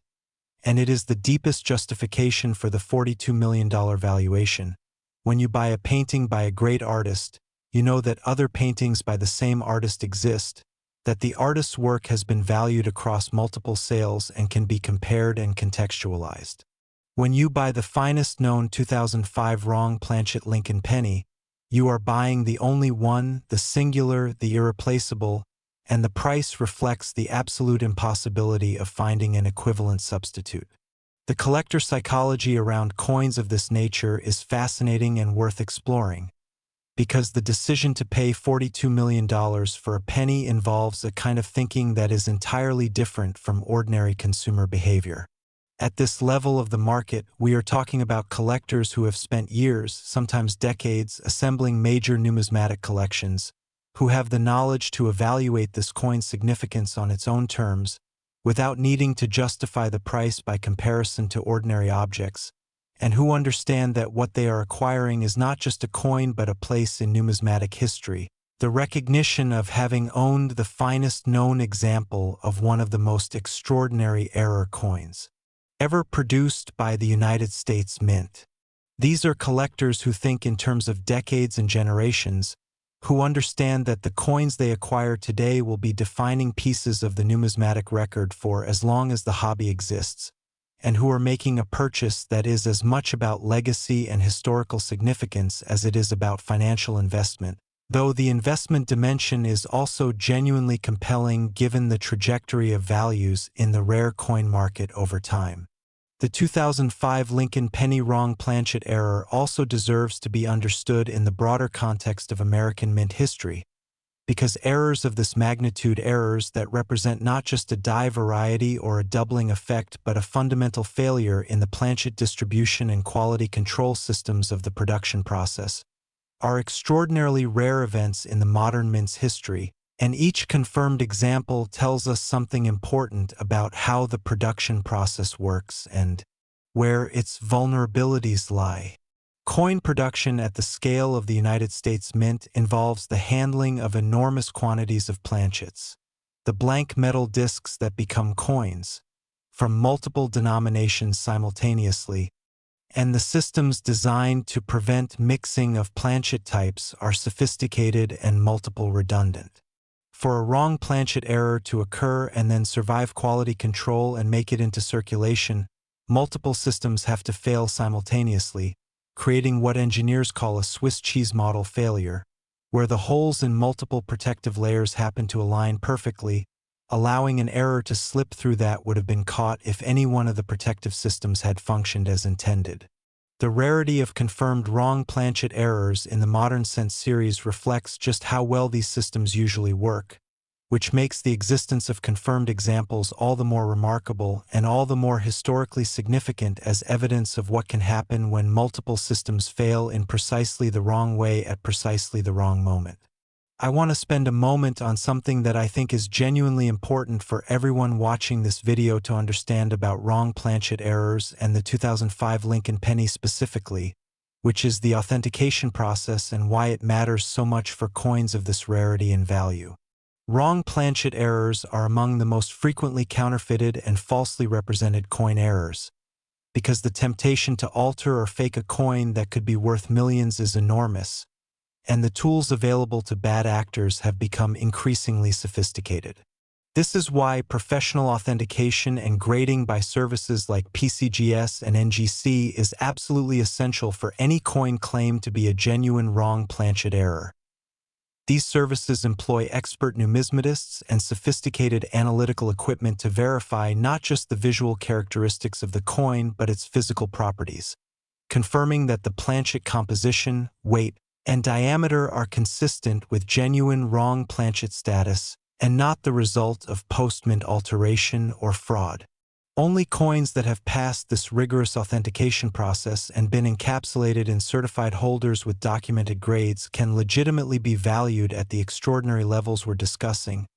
and it is the deepest justification for the $42 million valuation. When you buy a painting by a great artist, you know that other paintings by the same artist exist, that the artist's work has been valued across multiple sales and can be compared and contextualized. When you buy the finest known 2005 wrong planchet Lincoln penny, you are buying the only one, the singular, the irreplaceable, and the price reflects the absolute impossibility of finding an equivalent substitute. The collector psychology around coins of this nature is fascinating and worth exploring, because the decision to pay $42 million for a penny involves a kind of thinking that is entirely different from ordinary consumer behavior. At this level of the market, we are talking about collectors who have spent years, sometimes decades, assembling major numismatic collections, who have the knowledge to evaluate this coin's significance on its own terms, without needing to justify the price by comparison to ordinary objects, and who understand that what they are acquiring is not just a coin but a place in numismatic history, the recognition of having owned the finest known example of one of the most extraordinary error coins ever produced by the United States Mint. These are collectors who think in terms of decades and generations, who understand that the coins they acquire today will be defining pieces of the numismatic record for as long as the hobby exists, and who are making a purchase that is as much about legacy and historical significance as it is about financial investment, though the investment dimension is also genuinely compelling given the trajectory of values in the rare coin market over time. The 2005 Lincoln penny wrong planchet error also deserves to be understood in the broader context of American mint history, because errors of this magnitude, errors that represent not just a die variety or a doubling effect but a fundamental failure in the planchet distribution and quality control systems of the production process, are extraordinarily rare events in the modern mint's history, and each confirmed example tells us something important about how the production process works and where its vulnerabilities lie. Coin production at the scale of the United States Mint involves the handling of enormous quantities of planchets, the blank metal discs that become coins, from multiple denominations simultaneously, and the systems designed to prevent mixing of planchet types are sophisticated and multiple redundant. For a wrong planchet error to occur and then survive quality control and make it into circulation, multiple systems have to fail simultaneously, creating what engineers call a Swiss cheese model failure, where the holes in multiple protective layers happen to align perfectly, allowing an error to slip through that would have been caught if any one of the protective systems had functioned as intended. The rarity of confirmed wrong planchet errors in the Modern Sense series reflects just how well these systems usually work, which makes the existence of confirmed examples all the more remarkable and all the more historically significant as evidence of what can happen when multiple systems fail in precisely the wrong way at precisely the wrong moment. I want to spend a moment on something that I think is genuinely important for everyone watching this video to understand about wrong planchet errors and the 2005 Lincoln penny specifically, which is the authentication process and why it matters so much for coins of this rarity and value. Wrong planchet errors are among the most frequently counterfeited and falsely represented coin errors, because the temptation to alter or fake a coin that could be worth millions is enormous, and the tools available to bad actors have become increasingly sophisticated. This is why professional authentication and grading by services like PCGS and NGC is absolutely essential for any coin claimed to be a genuine wrong planchet error. These services employ expert numismatists and sophisticated analytical equipment to verify not just the visual characteristics of the coin but its physical properties, confirming that the planchet composition, weight, and diameter are consistent with genuine wrong planchet status and not the result of post-mint alteration or fraud. Only coins that have passed this rigorous authentication process and been encapsulated in certified holders with documented grades can legitimately be valued at the extraordinary levels we're discussing,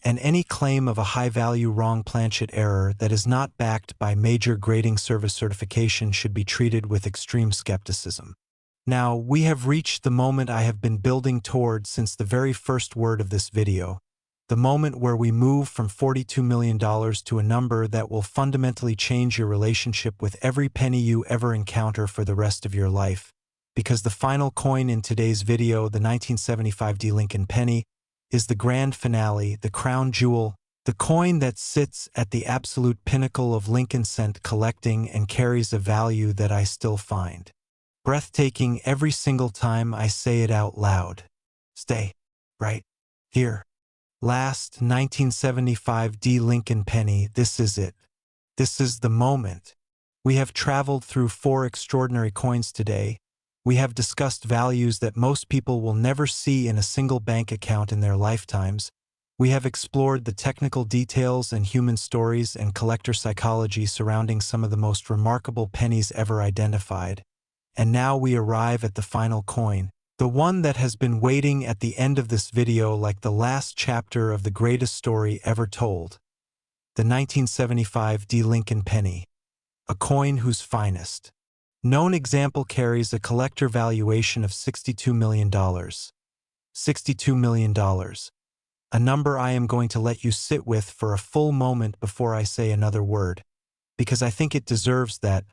and any claim of a high-value wrong planchet error that is not backed by major grading service certification should be treated with extreme skepticism. Now, we have reached the moment I have been building toward since the very first word of this video, the moment where we move from $42 million to a number that will fundamentally change your relationship with every penny you ever encounter for the rest of your life. Because the final coin in today's video, the 1975 D Lincoln penny, is the grand finale, the crown jewel, the coin that sits at the absolute pinnacle of Lincoln cent collecting and carries a value that I still find breathtaking every single time I say it out loud. Stay right here. Last 1975 D Lincoln penny, this is it. This is the moment. We have traveled through 4 extraordinary coins today. We have discussed values that most people will never see in a single bank account in their lifetimes. We have explored the technical details and human stories and collector psychology surrounding some of the most remarkable pennies ever identified. And now we arrive at the final coin, the one that has been waiting at the end of this video like the last chapter of the greatest story ever told. The 1975 D Lincoln penny, a coin whose finest known example carries a collector valuation of $62 million. $62 million. A number I am going to let you sit with for a full moment before I say another word, because I think it deserves that.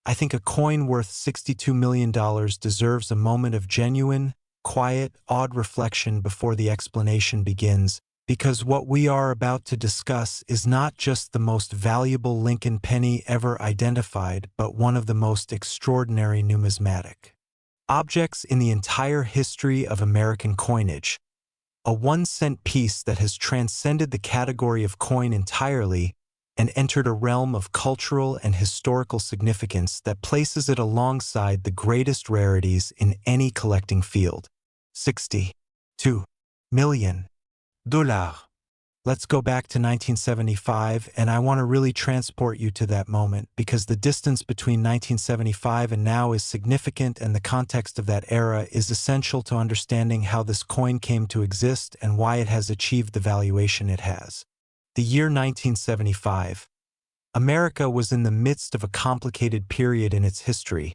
I think a coin worth $62 million deserves a moment of genuine, quiet, awed reflection before the explanation begins, because what we are about to discuss is not just the most valuable Lincoln penny ever identified, but one of the most extraordinary numismatic objects in the entire history of American coinage. A 1-cent piece that has transcended the category of coin entirely and entered a realm of cultural and historical significance that places it alongside the greatest rarities in any collecting field. $62 million. Let's go back to 1975, and I want to really transport you to that moment because the distance between 1975 and now is significant, and the context of that era is essential to understanding how this coin came to exist and why it has achieved the valuation it has. The year 1975. America was in the midst of a complicated period in its history.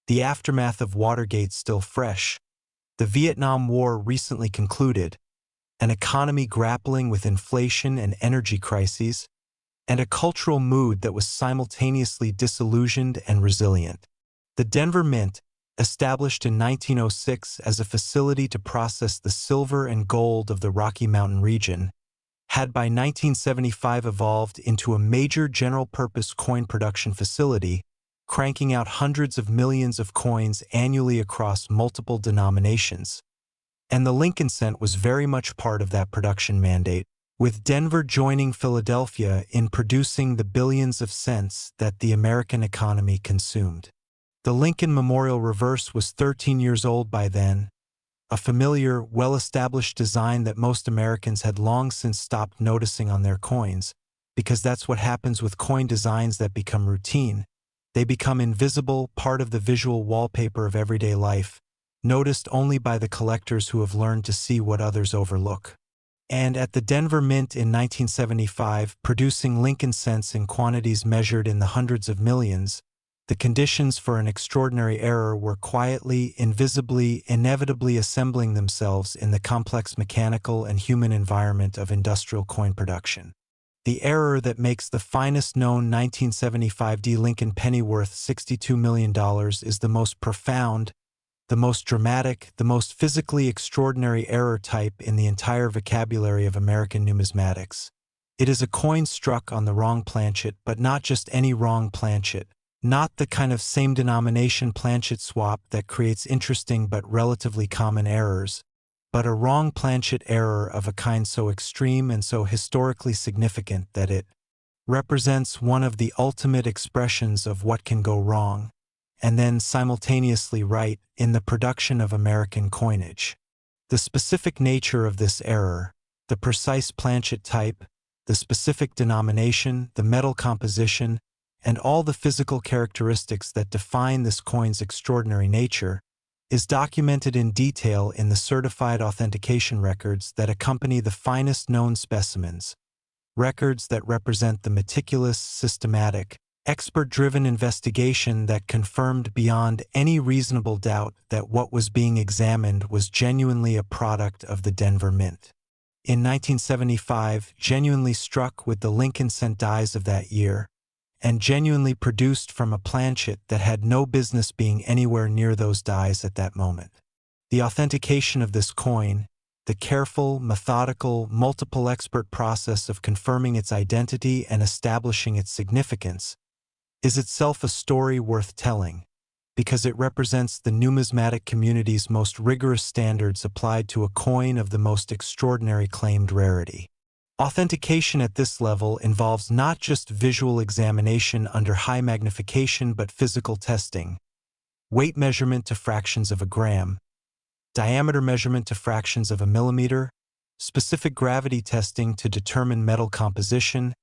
The aftermath of Watergate still fresh. The Vietnam War recently concluded. An economy grappling with inflation and energy crises, and a cultural mood that was simultaneously disillusioned and resilient. The Denver Mint, established in 1906 as a facility to process the silver and gold of the Rocky Mountain region, had by 1975 evolved into a major general-purpose coin production facility, cranking out hundreds of millions of coins annually across multiple denominations. And the Lincoln cent was very much part of that production mandate, with Denver joining Philadelphia in producing the billions of cents that the American economy consumed. The Lincoln Memorial Reverse was 13 years old by then, a familiar, well-established design that most Americans had long since stopped noticing on their coins, because that's what happens with coin designs that become routine. They become invisible, part of the visual wallpaper of everyday life, noticed only by the collectors who have learned to see what others overlook. And at the Denver Mint in 1975, producing Lincoln cents in quantities measured in the hundreds of millions, the conditions for an extraordinary error were quietly, invisibly, inevitably assembling themselves in the complex mechanical and human environment of industrial coin production. The error that makes the finest known 1975 D Lincoln penny worth $62 million is the most profound, the most dramatic, the most physically extraordinary error type in the entire vocabulary of American numismatics. It is a coin struck on the wrong planchet, but not just any wrong planchet. Not the kind of same denomination planchet swap that creates interesting but relatively common errors, but a wrong planchet error of a kind so extreme and so historically significant that it represents one of the ultimate expressions of what can go wrong, and then simultaneously right in the production of American coinage. The specific nature of this error, the precise planchet type, the specific denomination, the metal composition, and all the physical characteristics that define this coin's extraordinary nature, is documented in detail in the certified authentication records that accompany the finest known specimens, records that represent the meticulous, systematic, expert-driven investigation that confirmed beyond any reasonable doubt that what was being examined was genuinely a product of the Denver Mint. In 1975, genuinely struck with the Lincoln cent dies of that year, and genuinely produced from a planchet that had no business being anywhere near those dies at that moment. The authentication of this coin, the careful, methodical, multiple expert process of confirming its identity and establishing its significance, is itself a story worth telling, because it represents the numismatic community's most rigorous standards applied to a coin of the most extraordinary claimed rarity. Authentication at this level involves not just visual examination under high magnification but physical testing, weight measurement to fractions of a gram, diameter measurement to fractions of a millimeter, specific gravity testing to determine metal composition,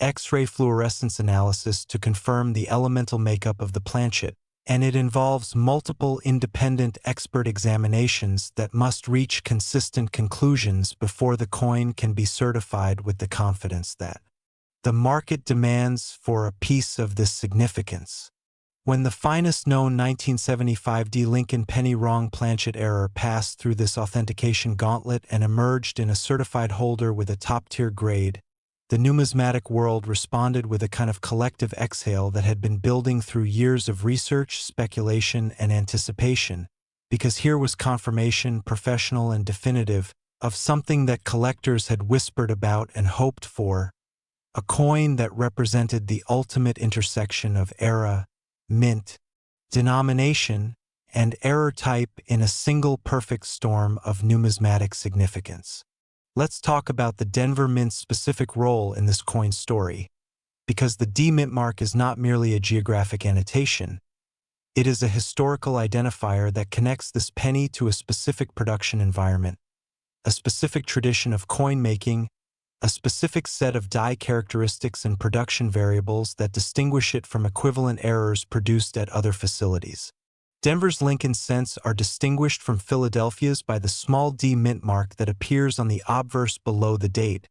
X-ray fluorescence analysis to confirm the elemental makeup of the planchet, and it involves multiple independent expert examinations that must reach consistent conclusions before the coin can be certified with the confidence that the market demands for a piece of this significance. When the finest known 1975 D Lincoln penny wrong planchet error passed through this authentication gauntlet and emerged in a certified holder with a top-tier grade, the numismatic world responded with a kind of collective exhale that had been building through years of research, speculation, and anticipation, because here was confirmation, professional and definitive, of something that collectors had whispered about and hoped for, a coin that represented the ultimate intersection of era, mint, denomination, and error type in a single perfect storm of numismatic significance. Let's talk about the Denver Mint's specific role in this coin story, because the D Mint mark is not merely a geographic annotation. It is a historical identifier that connects this penny to a specific production environment, a specific tradition of coin making, a specific set of die characteristics and production variables that distinguish it from equivalent errors produced at other facilities. Denver's Lincoln cents are distinguished from Philadelphia's by the small D mint mark that appears on the obverse below the date,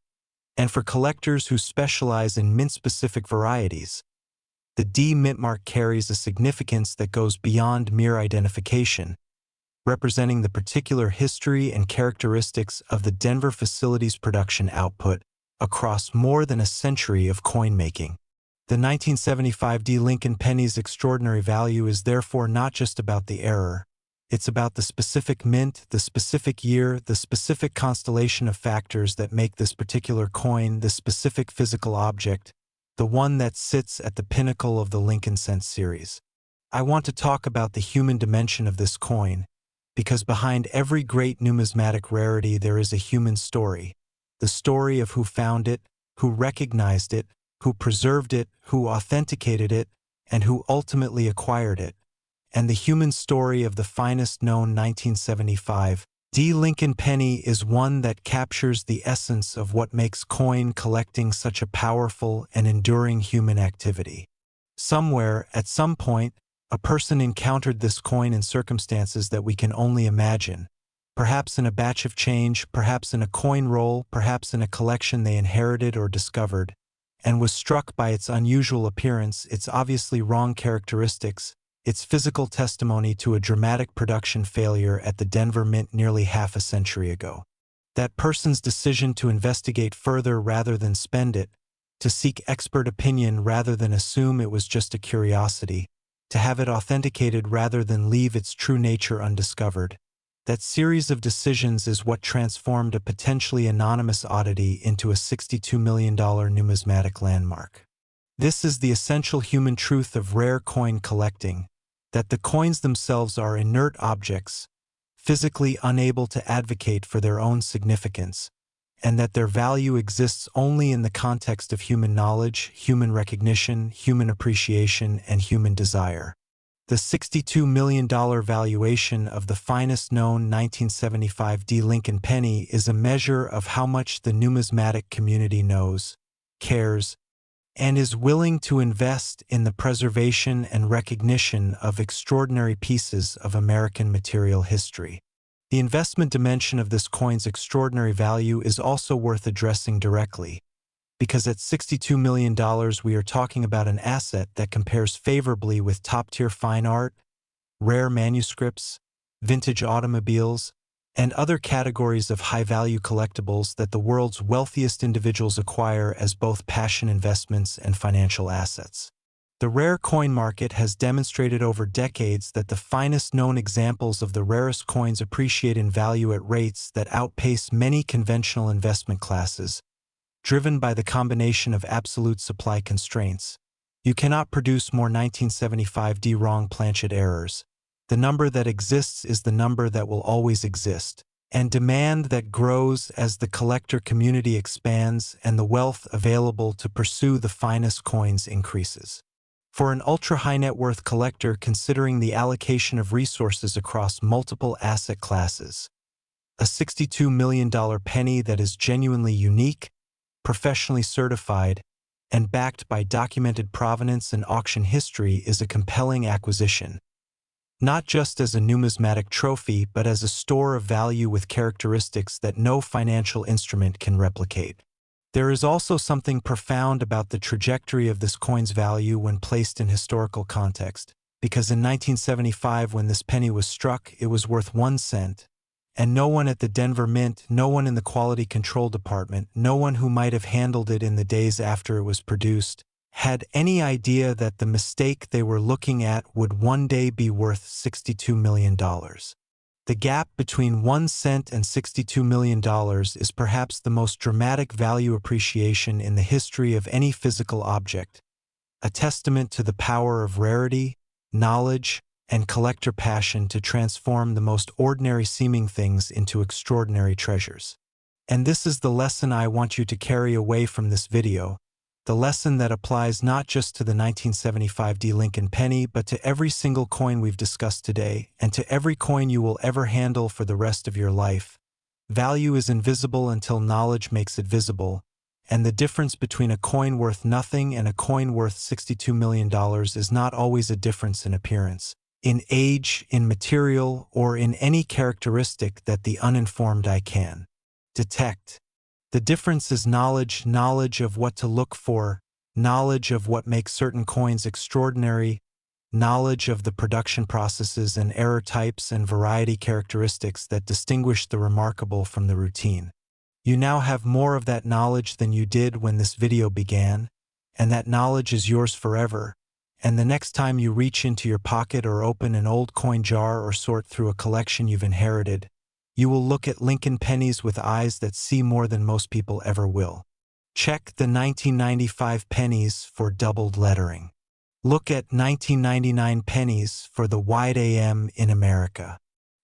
and for collectors who specialize in mint-specific varieties, the D mint mark carries a significance that goes beyond mere identification, representing the particular history and characteristics of the Denver facility's production output across more than a century of coin making. The 1975 D Lincoln penny's extraordinary value is therefore not just about the error. It's about the specific mint, the specific year, the specific constellation of factors that make this particular coin, the specific physical object, the one that sits at the pinnacle of the Lincoln cent series. I want to talk about the human dimension of this coin, because behind every great numismatic rarity there is a human story, the story of who found it, who recognized it, who preserved it, who authenticated it, and who ultimately acquired it, and the human story of the finest known 1975 D Lincoln penny is one that captures the essence of what makes coin collecting such a powerful and enduring human activity. Somewhere, at some point, a person encountered this coin in circumstances that we can only imagine, perhaps in a batch of change, perhaps in a coin roll, perhaps in a collection they inherited or discovered, and was struck by its unusual appearance, its obviously wrong characteristics, its physical testimony to a dramatic production failure at the Denver Mint nearly half a century ago. That person's decision to investigate further rather than spend it, to seek expert opinion rather than assume it was just a curiosity, to have it authenticated rather than leave its true nature undiscovered. That series of decisions is what transformed a potentially anonymous oddity into a $62 million numismatic landmark. This is the essential human truth of rare coin collecting, that the coins themselves are inert objects, physically unable to advocate for their own significance, and that their value exists only in the context of human knowledge, human recognition, human appreciation, and human desire. The $62 million valuation of the finest known 1975 D Lincoln penny is a measure of how much the numismatic community knows, cares, and is willing to invest in the preservation and recognition of extraordinary pieces of American material history. The investment dimension of this coin's extraordinary value is also worth addressing directly, because at $62 million we are talking about an asset that compares favorably with top-tier fine art, rare manuscripts, vintage automobiles, and other categories of high-value collectibles that the world's wealthiest individuals acquire as both passion investments and financial assets. The rare coin market has demonstrated over decades that the finest known examples of the rarest coins appreciate in value at rates that outpace many conventional investment classes, driven by the combination of absolute supply constraints. You cannot produce more 1975 D wrong planchet errors. The number that exists is the number that will always exist, and demand that grows as the collector community expands and the wealth available to pursue the finest coins increases. For an ultra-high net worth collector considering the allocation of resources across multiple asset classes, a $62 million penny that is genuinely unique, professionally certified, and backed by documented provenance and auction history is a compelling acquisition, not just as a numismatic trophy but as a store of value with characteristics that no financial instrument can replicate. There is also something profound about the trajectory of this coin's value when placed in historical context, because in 1975 when this penny was struck it was worth 1 cent, and no one at the Denver Mint, no one in the quality control department, no one who might have handled it in the days after it was produced, had any idea that the mistake they were looking at would one day be worth $62 million. The gap between 1 cent and $62 million is perhaps the most dramatic value appreciation in the history of any physical object, a testament to the power of rarity, knowledge, and collector passion to transform the most ordinary seeming things into extraordinary treasures. And this is the lesson I want you to carry away from this video, the lesson that applies not just to the 1975 D Lincoln penny but to every single coin we've discussed today and to every coin you will ever handle for the rest of your life. Value is invisible until knowledge makes it visible, and the difference between a coin worth nothing and a coin worth $62 million is not always a difference in appearance, in age, in material, or in any characteristic that the uninformed eye can detect. The difference is knowledge, knowledge of what to look for, knowledge of what makes certain coins extraordinary, knowledge of the production processes and error types and variety characteristics that distinguish the remarkable from the routine. You now have more of that knowledge than you did when this video began, and that knowledge is yours forever. And the next time you reach into your pocket or open an old coin jar or sort through a collection you've inherited, you will look at Lincoln pennies with eyes that see more than most people ever will. Check the 1995 pennies for doubled lettering. Look at 1999 pennies for the wide AM in America.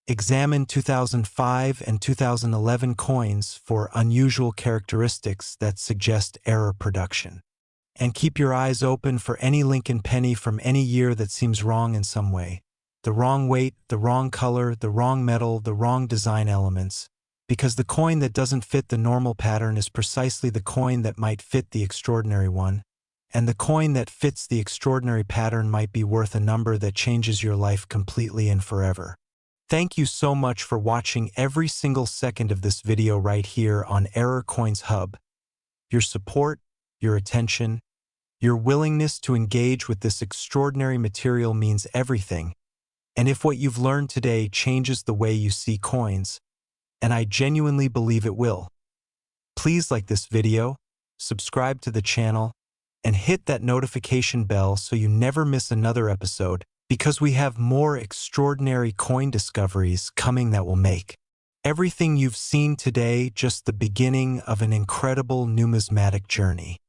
Examine 2005 and 2011 coins for unusual characteristics that suggest error production. And keep your eyes open for any Lincoln penny from any year that seems wrong in some way. The wrong weight, the wrong color, the wrong metal, the wrong design elements. Because the coin that doesn't fit the normal pattern is precisely the coin that might fit the extraordinary one. And the coin that fits the extraordinary pattern might be worth a number that changes your life completely and forever. Thank you so much for watching every single second of this video right here on Error Coins Hub. Your support, your attention, your willingness to engage with this extraordinary material means everything. And if what you've learned today changes the way you see coins, and I genuinely believe it will, please like this video, subscribe to the channel, and hit that notification bell so you never miss another episode, because we have more extraordinary coin discoveries coming that will make everything you've seen today just the beginning of an incredible numismatic journey.